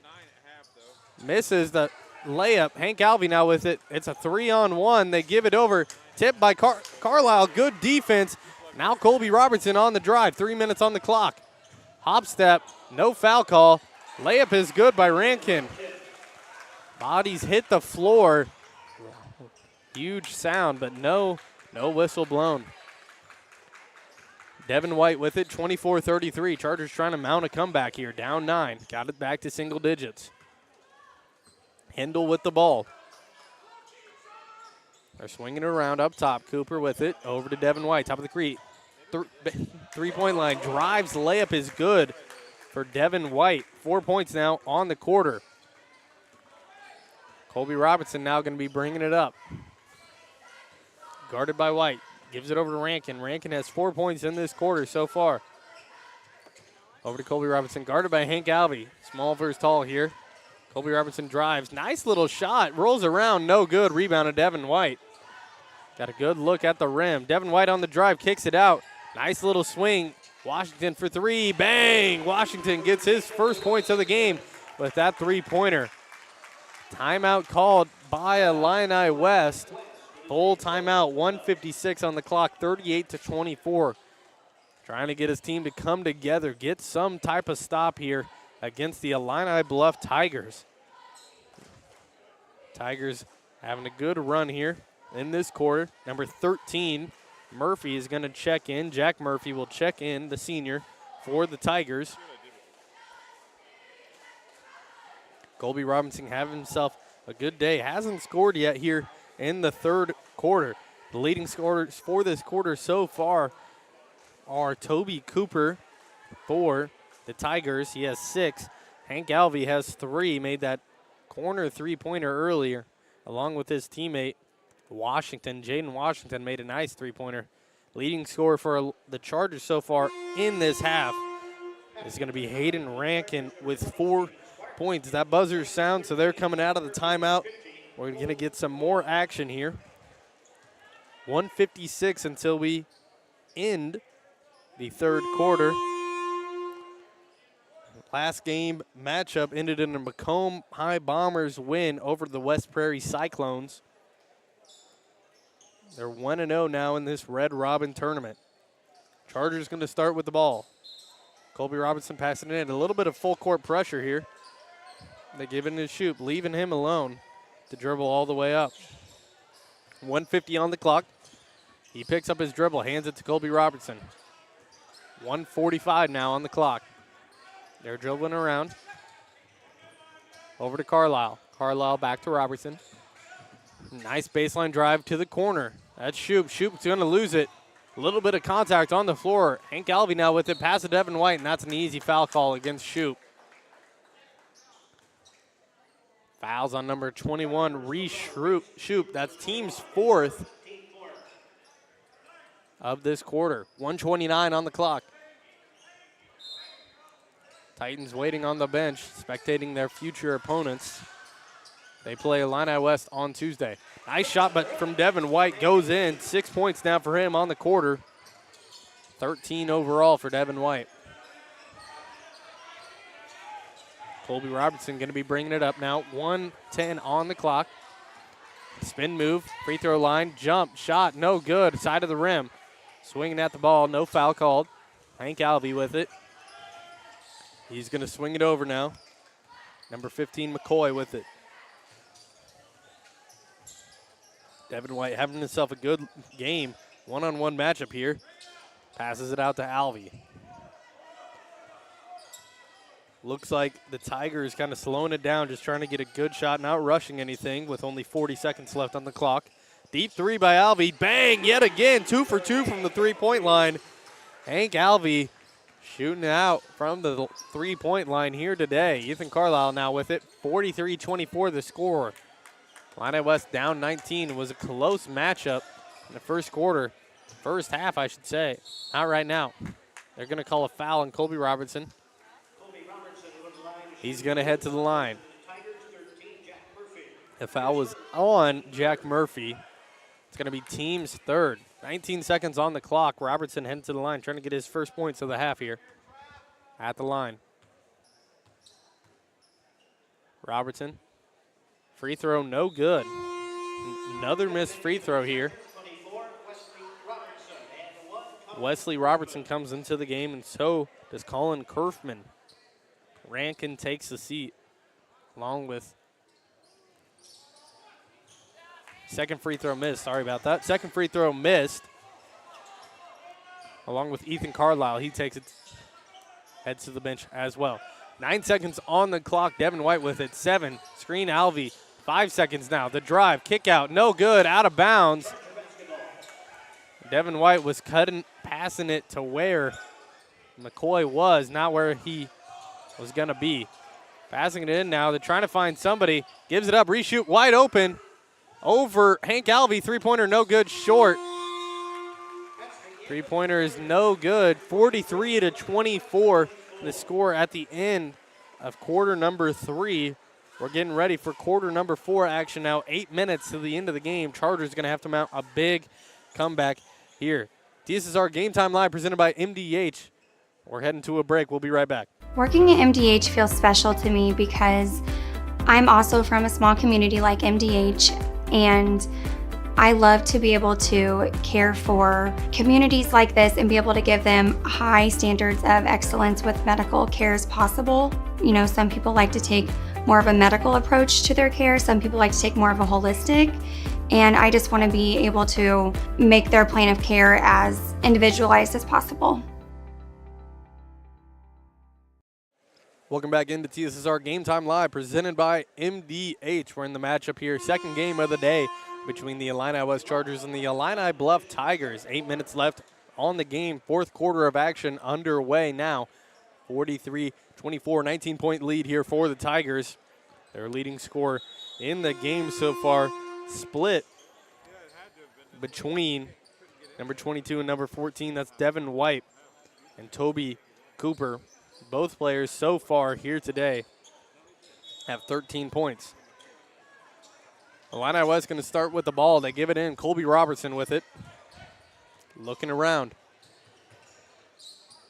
Misses the layup. Hank Alvey now with it. It's a 3-on-1. They give it over. Tipped by Carlisle. Good defense. Now Colby Robertson on the drive. 3 minutes on the clock. Hop step. No foul call. Layup is good by Rankin. Bodies hit the floor. Huge sound, but no whistle blown. Devin White with it, 24-33. Chargers trying to mount a comeback here. Down 9. Got it back to single digits. Hindle with the ball. They're swinging it around up top. Cooper with it. Over to Devin White. Top of the crease. Three-point line. Drives. Layup is good for Devin White. 4 points now on the quarter. Colby Robertson now going to be bringing it up. Guarded by White. Gives it over to Rankin. Rankin has 4 points in this quarter so far. Over to Colby Robinson. Guarded by Hank Alvey. Small versus tall here. Colby Robinson drives. Nice little shot. Rolls around. No good. Rebound to Devin White. Got a good look at the rim. Devin White on the drive. Kicks it out. Nice little swing. Washington for 3. Bang! Washington gets his first points of the game with that three-pointer. Timeout called by Illini West. Full timeout, 1:56 on the clock, 38-24. Trying to get his team to come together, get some type of stop here against the Illini Bluff Tigers. Tigers having a good run here in this quarter. Number 13, Murphy, is going to check in. Jack Murphy will check in, the senior, for the Tigers. Colby Robinson having himself a good day. Hasn't scored yet here in the third quarter. The leading scorers for this quarter so far are Toby Cooper for the Tigers. He has 6. Hank Alvey has 3, made that corner three-pointer earlier, along with his teammate Washington. Jaden Washington made a nice three-pointer. Leading scorer for the Chargers so far in this half is going to be Hayden Rankin with 4 points. That buzzer sound, so they're coming out of the timeout. We're going to get some more action here. 1:56 until we end the third quarter. Last game matchup ended in a Macomb High Bombers win over the West Prairie Cyclones. They're 1-0 now in this Red Robin tournament. Chargers going to start with the ball. Colby Robinson passing it in. A little bit of full court pressure here. They give it to Shoop, leaving him alone to dribble all the way up. 1:50 on the clock. He picks up his dribble, hands it to Colby Robertson. 1:45 now on the clock. They're dribbling around. Over to Carlisle. Carlisle back to Robertson. Nice baseline drive to the corner. That's Shoop. Shoop's going to lose it. A little bit of contact on the floor. Hank Alvey now with it. Pass to Devin White, and that's an easy foul call against Shoop. Fouls on number 21, Shoop. That's team's 4th of this quarter. 1:29 on the clock. Titans waiting on the bench, spectating their future opponents. They play Illini West on Tuesday. Nice shot, but from Devin White goes in. 6 points now for him on the quarter. 13 overall for Devin White. Colby Robertson going to be bringing it up now. 1:10 on the clock. Spin move, free throw line, jump, shot, no good. Side of the rim. Swinging at the ball, no foul called. Hank Alvey with it. He's going to swing it over now. Number 15, McCoy with it. Devin White having himself a good game. One-on-one matchup here. Passes it out to Alvey. Looks like the Tigers kind of slowing it down, just trying to get a good shot, not rushing anything with only 40 seconds left on the clock. Deep three by Alvey. Bang, yet again. 2 for 2 from the three-point line. Hank Alvey shooting out from the three-point line here today. Ethan Carlisle now with it. 43-24 the score. Illini West down 19. It was a close matchup in the first quarter. First half, I should say. Not right now. They're going to call a foul on Colby Robertson. He's going to head to the line. The foul was on Jack Murphy. It's going to be team's 3rd. 19 seconds on the clock. Robertson heading to the line, trying to get his first points of the half here. At the line. Robertson. Free throw, no good. Another missed free throw here. Wesley Robertson comes into the game, and so does Colin Kerfman. Rankin takes the seat, along with second free throw missed. Sorry about that. Second free throw missed, along with Ethan Carlisle. He takes it, heads to the bench as well. 9 seconds on the clock. Devin White with it. 7. Screen Alvey. 5 seconds now. The drive, kick out, no good, out of bounds. Devin White was passing it to where McCoy was, not where he was going to be. Passing it in now. They're trying to find somebody. Gives it up. Reshoot wide open. Over Hank Alvey. Three-pointer no good. Short. Three-pointer is no good. 43-24. The score at the end of quarter number 3. We're getting ready for quarter number 4 action now. 8 minutes to the end of the game. Chargers going to have to mount a big comeback here. TSSR Game Time Live presented by MDH. We're heading to a break. We'll be right back. Working at MDH feels special to me because I'm also from a small community like MDH, and I love to be able to care for communities like this and be able to give them high standards of excellence with medical care as possible. You know, some people like to take more of a medical approach to their care. Some people like to take more of a holistic. And I just want to be able to make their plan of care as individualized as possible. Welcome back into TSSR Game Time Live, presented by MDH. We're in the matchup here, second game of the day between the Illini West Chargers and the Illini Bluff Tigers. 8 minutes left on the game, fourth quarter of action underway now. 43-24, 19-point lead here for the Tigers. Their leading scorer in the game so far, split between number 22 and number 14. That's Devin White and Toby Cooper. Both players so far here today have 13 points. Illini West going to start with the ball. They give it in. Colby Robertson with it. Looking around.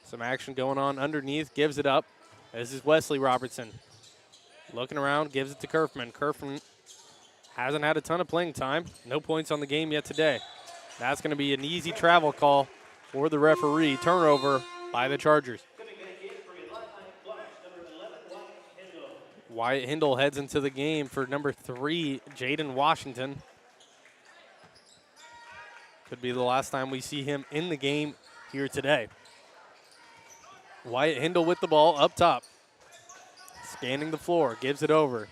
Some action going on underneath. Gives it up. This is Wesley Robertson. Looking around. Gives it to Kerfman. Kerfman hasn't had a ton of playing time. No points on the game yet today. That's going to be an easy travel call for the referee. Turnover by the Chargers. Wyatt Hindle heads into the game for number 3, Jaden Washington. Could be the last time we see him in the game here today. Wyatt Hindle with the ball up top. Scanning the floor, gives it over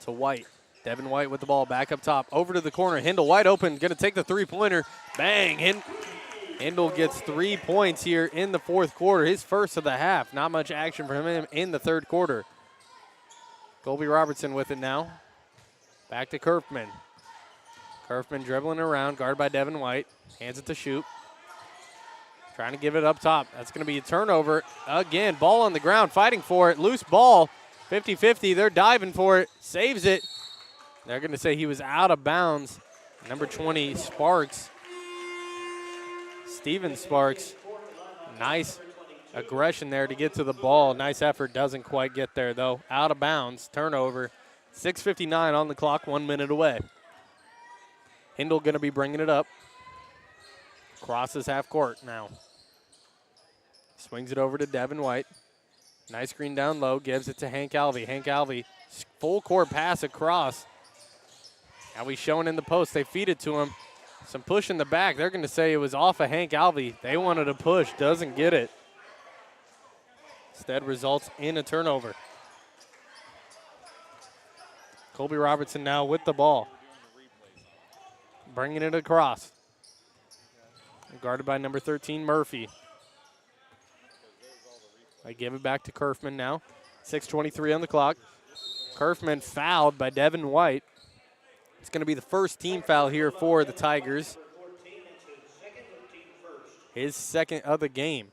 to White. Devin White with the ball back up top. Over to the corner. Hindle wide open. Going to take the three-pointer. Bang. Hindle gets 3 points here in the fourth quarter. His first of the half. Not much action from him in the third quarter. Colby Robertson with it now. Back to Kerfman. Kerfman dribbling around. Guarded by Devin White. Hands it to Shoot. Trying to give it up top. That's going to be a turnover. Again, ball on the ground. Fighting for it. Loose ball. 50-50. They're diving for it. Saves it. They're going to say he was out of bounds. Number 20, Sparks. Steven Sparks. Nice aggression there to get to the ball. Nice effort. Doesn't quite get there, though. Out of bounds. Turnover. 6:59 on the clock. 1 minute away. Hindle going to be bringing it up. Crosses half court now. Swings it over to Devin White. Nice screen down low. Gives it to Hank Alvey. Hank Alvey, full court pass across. Now he's showing in the post. They feed it to him. Some push in the back. They're going to say it was off of Hank Alvey. They wanted a push. Doesn't get it. Instead results in a turnover. Colby Robertson now with the ball. Bringing it across. Guarded by number 13, Murphy. They give it back to Kerfman now. 6:23 on the clock. Kerfman fouled by Devin White. It's going to be the first team foul here for the Tigers. His second of the game.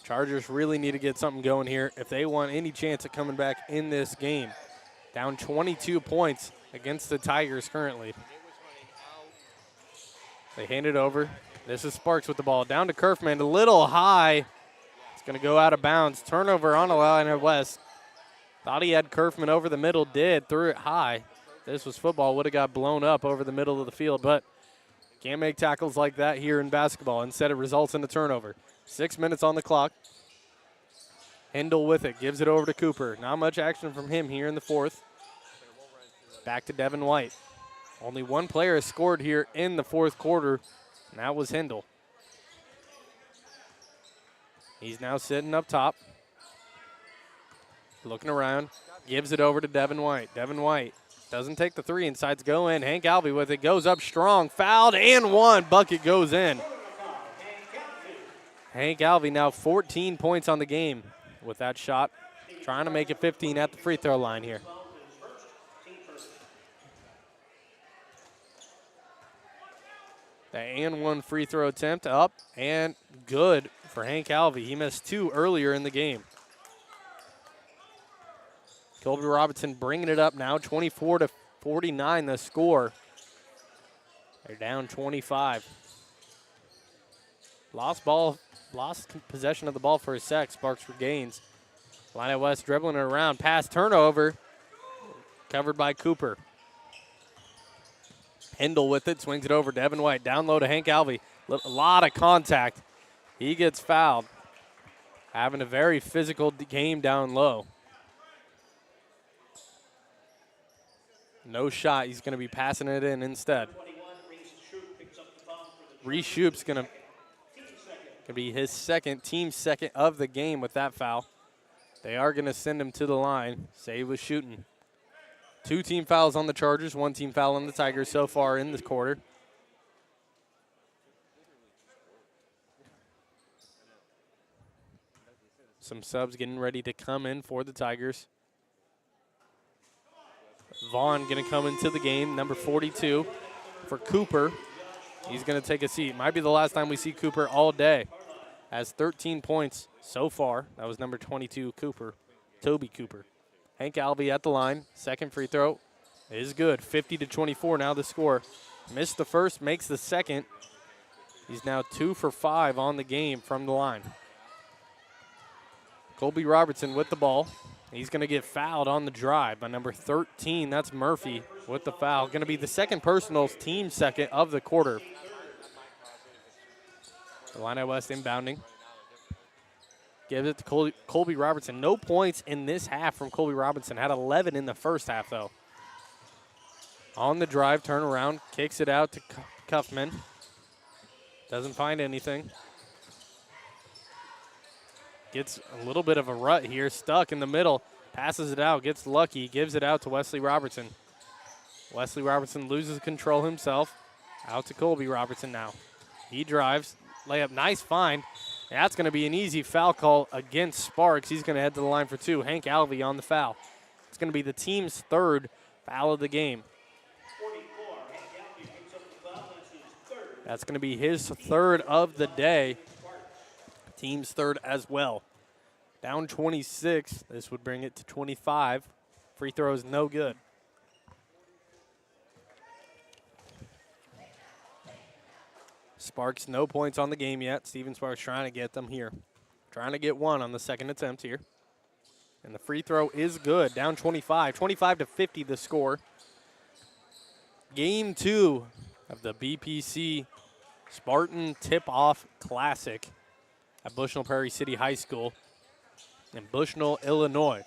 Chargers really need to get something going here if they want any chance of coming back in this game. Down 22 points against the Tigers currently. They hand it over. This is Sparks with the ball. Down to Kerfman, a little high. It's going to go out of bounds. Turnover on Illini West. Thought he had Kerfman over the middle, did. Threw it high. This was football. Would have got blown up over the middle of the field, but can't make tackles like that here in basketball. Instead, it results in a turnover. 6 minutes on the clock. Hindle with it. Gives it over to Cooper. Not much action from him here in the fourth. Back to Devin White. Only one player has scored here in the fourth quarter, and that was Hindle. He's now sitting up top. Looking around. Gives it over to Devin White. Devin White doesn't take the three. Insides go in. Hank Alvey with it. Goes up strong. Fouled and one. Bucket goes in. Hank Alvey now 14 points on the game with that shot. Trying to make it 15 at the free throw line here. The and one free throw attempt up and good for Hank Alvey. He missed 2 earlier in the game. Colby Robertson bringing it up now, 24-49 the score. They're down 25. Lost ball lost possession of the ball for a sec. Sparks regains. Illini West dribbling it around. Pass turnover. Covered by Cooper. Hindle with it. Swings it over. Devin White down low to Hank Alvey. A lot of contact. He gets fouled. Having a very physical game down low. No shot. He's going to be passing it in instead. Reese Shoup's going to be his team second of the game with that foul. They are going to send him to the line. Save was shooting. 2 team fouls on the Chargers, 1 team foul on the Tigers so far in this quarter. Some subs getting ready to come in for the Tigers. Vaughn going to come into the game, number 42 for Cooper. He's going to take a seat. Might be the last time we see Cooper all day. Has 13 points so far. That was number 22, Toby Cooper. Hank Alvey at the line. Second free throw is good. 50-24 now the score. Missed the first, makes the second. He's now 2 for 5 on the game from the line. Colby Robertson with the ball. He's going to get fouled on the drive by number 13. That's Murphy with the foul. Going to be the second personal, team second of the quarter. Illini West inbounding. Gives it to Colby Robertson. No points in this half from Colby Robertson. Had 11 in the first half, though. On the drive, turn around, kicks it out to Cuffman. Doesn't find anything. Gets a little bit of a rut here, stuck in the middle. Passes it out, gets lucky, gives it out to Wesley Robertson. Wesley Robertson loses control himself. Out to Colby Robertson now. He drives, layup, nice find. That's going to be an easy foul call against Sparks. He's going to head to the line for 2. Hank Alvey on the foul. It's going to be the team's 3rd foul of the game. That's going to be his 3rd of the day. Team's 3rd as well. Down 26. This would bring it to 25. Free throw is no good. Sparks, no points on the game yet. Steven Sparks trying to get them here. Trying to get 1 on the second attempt here. And the free throw is good. Down 25. 25-50 the score. Game 2 of the BPC Spartan Tip-Off Classic at Bushnell-Prairie City High School in Bushnell, Illinois.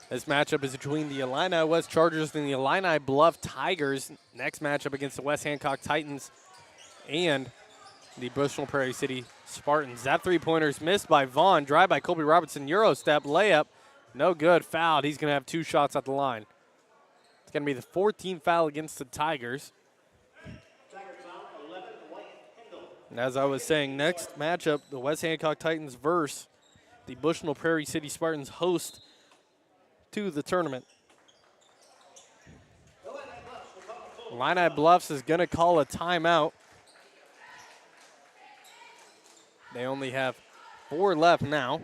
This matchup is between the Illini West Chargers and the Illini Bluff Tigers. Next matchup against the West Hancock Titans and the Bushnell-Prairie City Spartans. That three-pointer is missed by Vaughn. Drive by Colby Robertson. Euro step, layup. No good. Fouled. He's going to have 2 shots at the line. It's going to be the 14th foul against the Tigers. And as I was saying, next matchup, the West Hancock Titans versus the Bushnell-Prairie City Spartans host to the tournament. Illini Bluffs is going to call a timeout. They only have 4 left now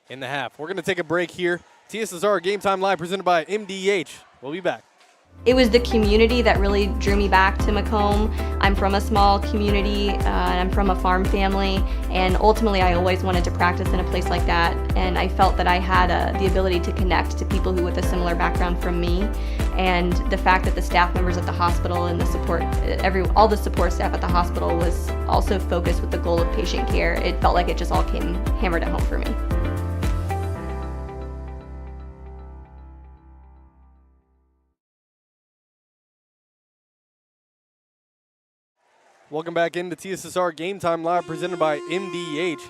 in the half. We're going to take a break here. TSSR Game Time Live presented by MDH. We'll be back. It was the community that really drew me back to Macomb. I'm from a small community, and I'm from a farm family, and ultimately I always wanted to practice in a place like that, and I felt that I had the ability to connect to people who with a similar background from me, and the fact that the staff members at the hospital and the support, all the support staff at the hospital was also focused with the goal of patient care. It felt like it just all came hammered at home for me. Welcome back into TSSR Game Time Live presented by MDH.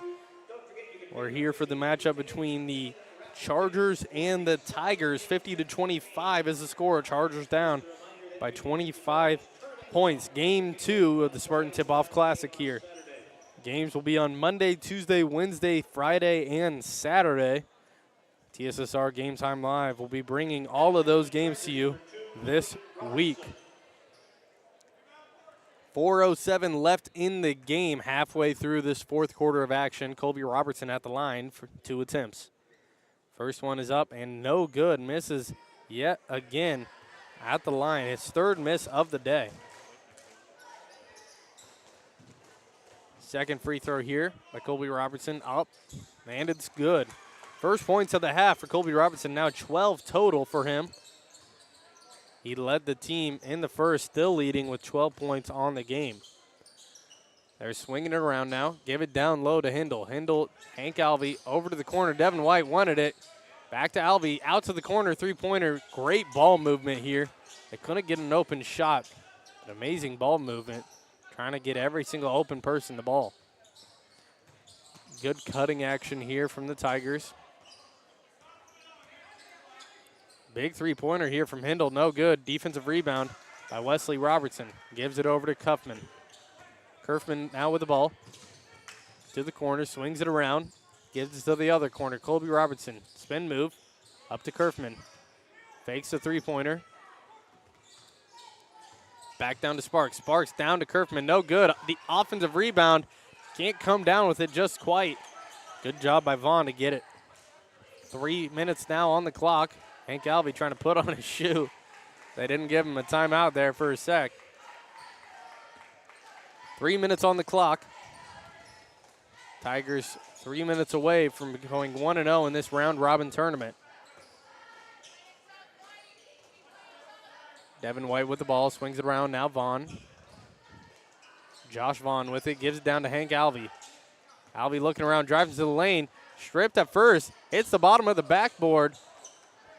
We're here for the matchup between the Chargers and the Tigers. 50-25 is the score. Chargers down by 25 points. Game 2 of the Spartan Tip-Off Classic here. Games will be on Monday, Tuesday, Wednesday, Friday, and Saturday. TSSR Game Time Live will be bringing all of those games to you this week. 4:07 left in the game, halfway through this 4th quarter of action. Colby Robertson at the line for 2 attempts. First one is up and no good. Misses yet again at the line. His 3rd miss of the day. Second free throw here by Colby Robertson. Up, and it's good. First points of the half for Colby Robertson, now 12 total for him. He led the team in the first, still leading with 12 points on the game. They're swinging it around now. Give it down low to Hindle. Hindle, Hank Alvey over to the corner. Devin White wanted it. Back to Alvey, out to the corner, three-pointer. Great ball movement here. They couldn't get an open shot. An amazing ball movement. Trying to get every single open person the ball. Good cutting action here from the Tigers. Big three-pointer here from Hindle, no good. Defensive rebound by Wesley Robertson. Gives it over to Kuffman. Kerfman now with the ball. To the corner, swings it around. Gives it to the other corner. Colby Robertson, spin move. Up to Kerfman. Fakes the three-pointer. Back down to Sparks. Sparks down to Kerfman, no good. The offensive rebound can't come down with it just quite. Good job by Vaughn to get it. 3 minutes now on the clock. Hank Alvey trying to put on his shoe. They didn't give him a timeout there for a sec. 3 minutes on the clock. Tigers 3 minutes away from going 1-0 in this round-robin tournament. Devin White with the ball, swings it around, now Vaughn. Josh Vaughn with it, gives it down to Hank Alvey. Alvey looking around, drives into the lane, stripped at first, hits the bottom of the backboard.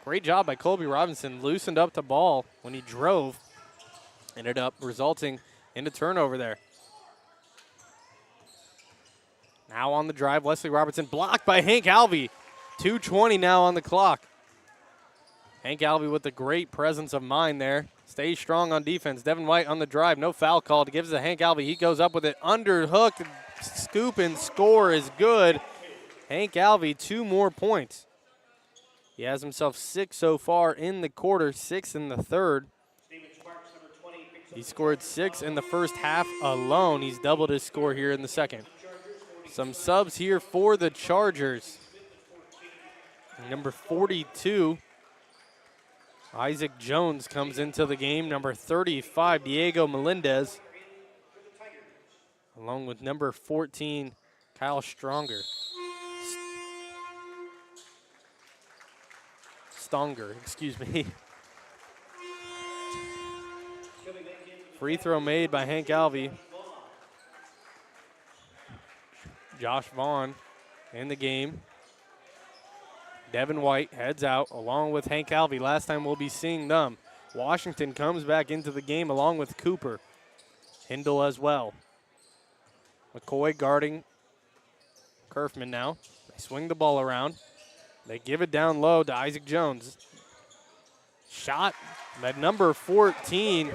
Great job by Colby Robinson, loosened up the ball when he drove. Ended up resulting in a turnover there. Now on the drive, Wesley Robertson blocked by Hank Alvey. 2:20 now on the clock. Hank Alvey with a great presence of mind there. Stays strong on defense. Devin White on the drive, no foul called. Gives it to Hank Alvey. He goes up with it, underhook, scoop and score is good. Hank Alvey, 2 more points. He has himself 6 so far in the quarter, 6 in the third. He scored 6 in the first half alone. He's doubled his score here in the second. Some subs here for the Chargers. Number 42, Isaac Jones comes into the game. Number 35, Diego Melendez. Along with number 14, Kyle Stonger, excuse me. Free throw made by Hank Alvey. Josh Vaughn in the game. Devin White heads out along with Hank Alvey. Last time we'll be seeing them. Washington comes back into the game along with Cooper. Hindle as well. McCoy guarding Kerfman now. They swing the ball around. They give it down low to Isaac Jones. Shot at number 14.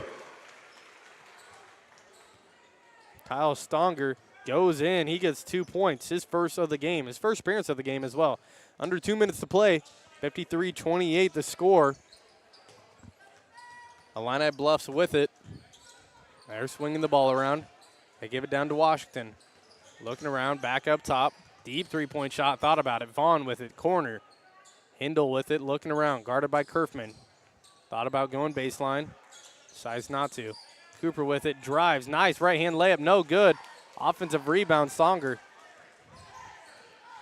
Kyle Stonger goes in. He gets 2 points. His first of the game. His first appearance of the game as well. Under 2 minutes to play. 53-28 the score. Illini Bluffs with it. They're swinging the ball around. They give it down to Washington. Looking around, back up top. Deep three-point shot, thought about it. Vaughn with it, corner. Hindle with it, looking around, guarded by Kerfman. Thought about going baseline. Decides not to. Cooper with it, drives. Nice right-hand layup, no good. Offensive rebound, Stonger.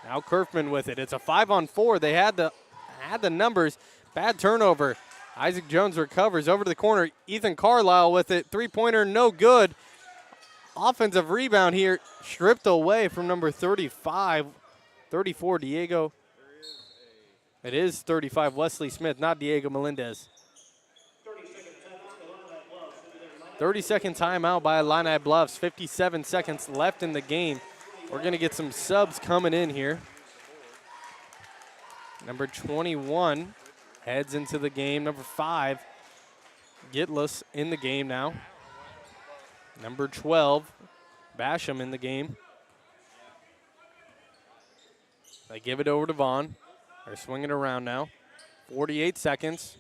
Now Kerfman with it. It's a 5-on-4. They had the numbers. Bad turnover. Isaac Jones recovers over to the corner. Ethan Carlisle with it. Three-pointer, no good. Offensive rebound here, stripped away from number 35. 34, Diego. It is 35, Wesley Smith, not Diego Melendez. 30-second timeout by Illini Bluffs. 57 seconds left in the game. We're going to get some subs coming in here. Number 21 heads into the game. Number 5, Gitless in the game now. Number 12, Basham in the game. They give it over to Vaughn. They're swinging around now. 48 seconds.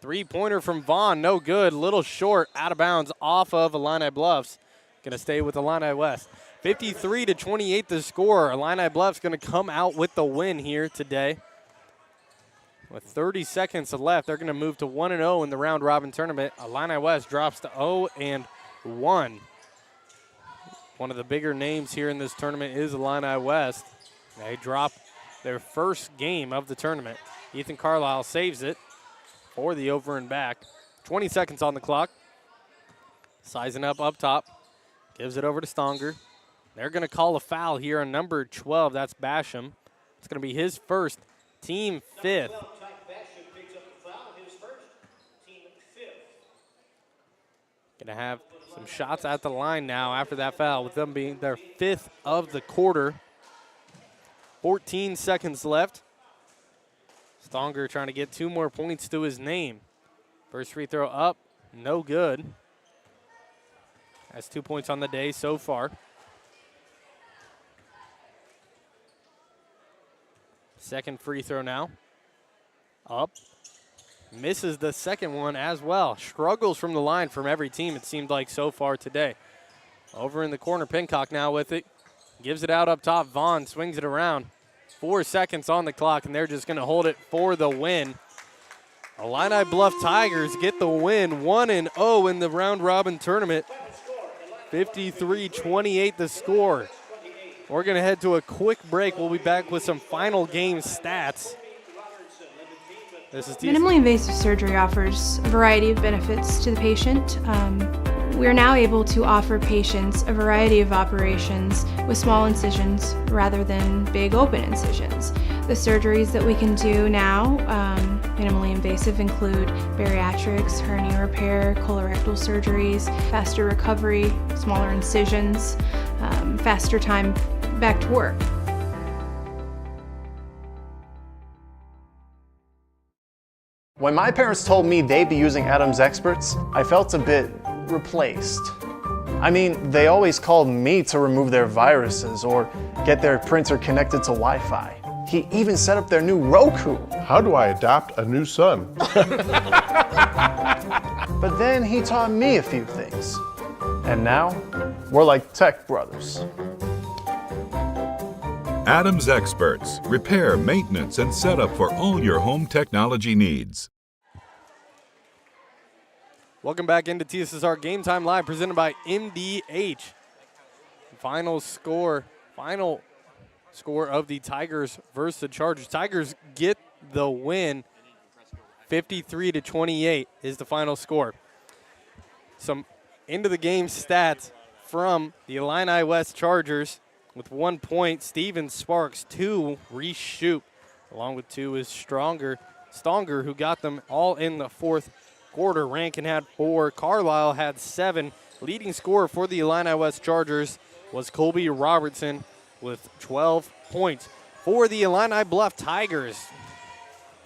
Three-pointer from Vaughn, no good. Little short, out of bounds, off of Illini Bluffs. Going to stay with Illini West. 53-28 the score. Illini Bluffs going to come out with the win here today. With 30 seconds left, they're going to move to 1-0 in the round-robin tournament. Illini West drops to 0-1. one of the bigger names here in this tournament is Illini West. They drop their first game of the tournament. Ethan Carlisle saves it for the over and back. 20 seconds on the clock. Sizing up top. Gives it over to Stonger. They're going to call a foul here on number 12. That's Basham. It's going to be his first, team fifth. Going to have some shots at the line now after that foul, with them being their fifth of the quarter. 14 seconds left. Stonger trying to get 2 more points to his name. First free throw up, no good. Has 2 points on the day so far. Second free throw now. Up. Misses the second one as well. Struggles from the line from every team, it seemed like, so far today. Over in the corner, Pincock now with it. Gives it out up top. Vaughn swings it around. 4 seconds on the clock, and they're just going to hold it for the win. Illini Bluff Tigers get the win, 1-0 in the round-robin tournament. 53-28 the score. We're going to head to a quick break. We'll be back with some final game stats. This is Minimally invasive surgery offers a variety of benefits to the patient. We are now able to offer patients a variety of operations with small incisions rather than big open incisions. The surgeries that we can do now, minimally invasive, include bariatrics, hernia repair, colorectal surgeries, faster recovery, smaller incisions, faster time back to work. When my parents told me they'd be using Adam's Experts, I felt a bit replaced. I mean, they always called me to remove their viruses or get their printer connected to Wi-Fi. He even set up their new Roku. How do I adopt a new son? But then he taught me a few things. And now, we're like tech brothers. Adam's Experts. Repair, maintenance, and setup for all your home technology needs. Welcome back into TSSR Game Time Live, presented by MDH. Final score of the Tigers versus the Chargers. Tigers get the win. 53-28 is the final score. Some end of the game stats from the Illini West Chargers. With 1 point, Steven Sparks, 2, Reese Shoup, along with 2 is Stonger, who got them all in the fourth quarter. Rankin had 4, Carlisle had 7. Leading scorer for the Illini West Chargers was Colby Robertson with 12 points. For the Illini Bluff Tigers,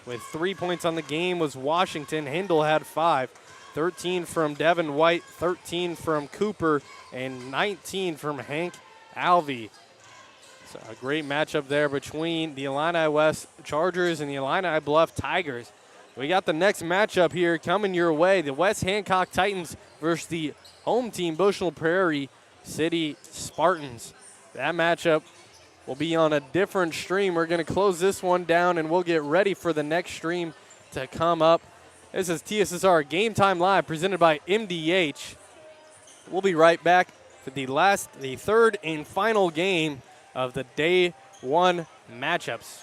with 3 points on the game, was Washington. Hindle had 5. 13 from Devin White, 13 from Cooper, and 19 from Hank Alvey. So a great matchup there between the Illini West Chargers and the Illini Bluff Tigers. We got the next matchup here coming your way. The West Hancock Titans versus the home team Bushnell-Prairie City Spartans. That matchup will be on a different stream. We're going to close this one down, and we'll get ready for the next stream to come up. This is TSSR Game Time Live, presented by MDH. We'll be right back for the third and final game of the day one matchups.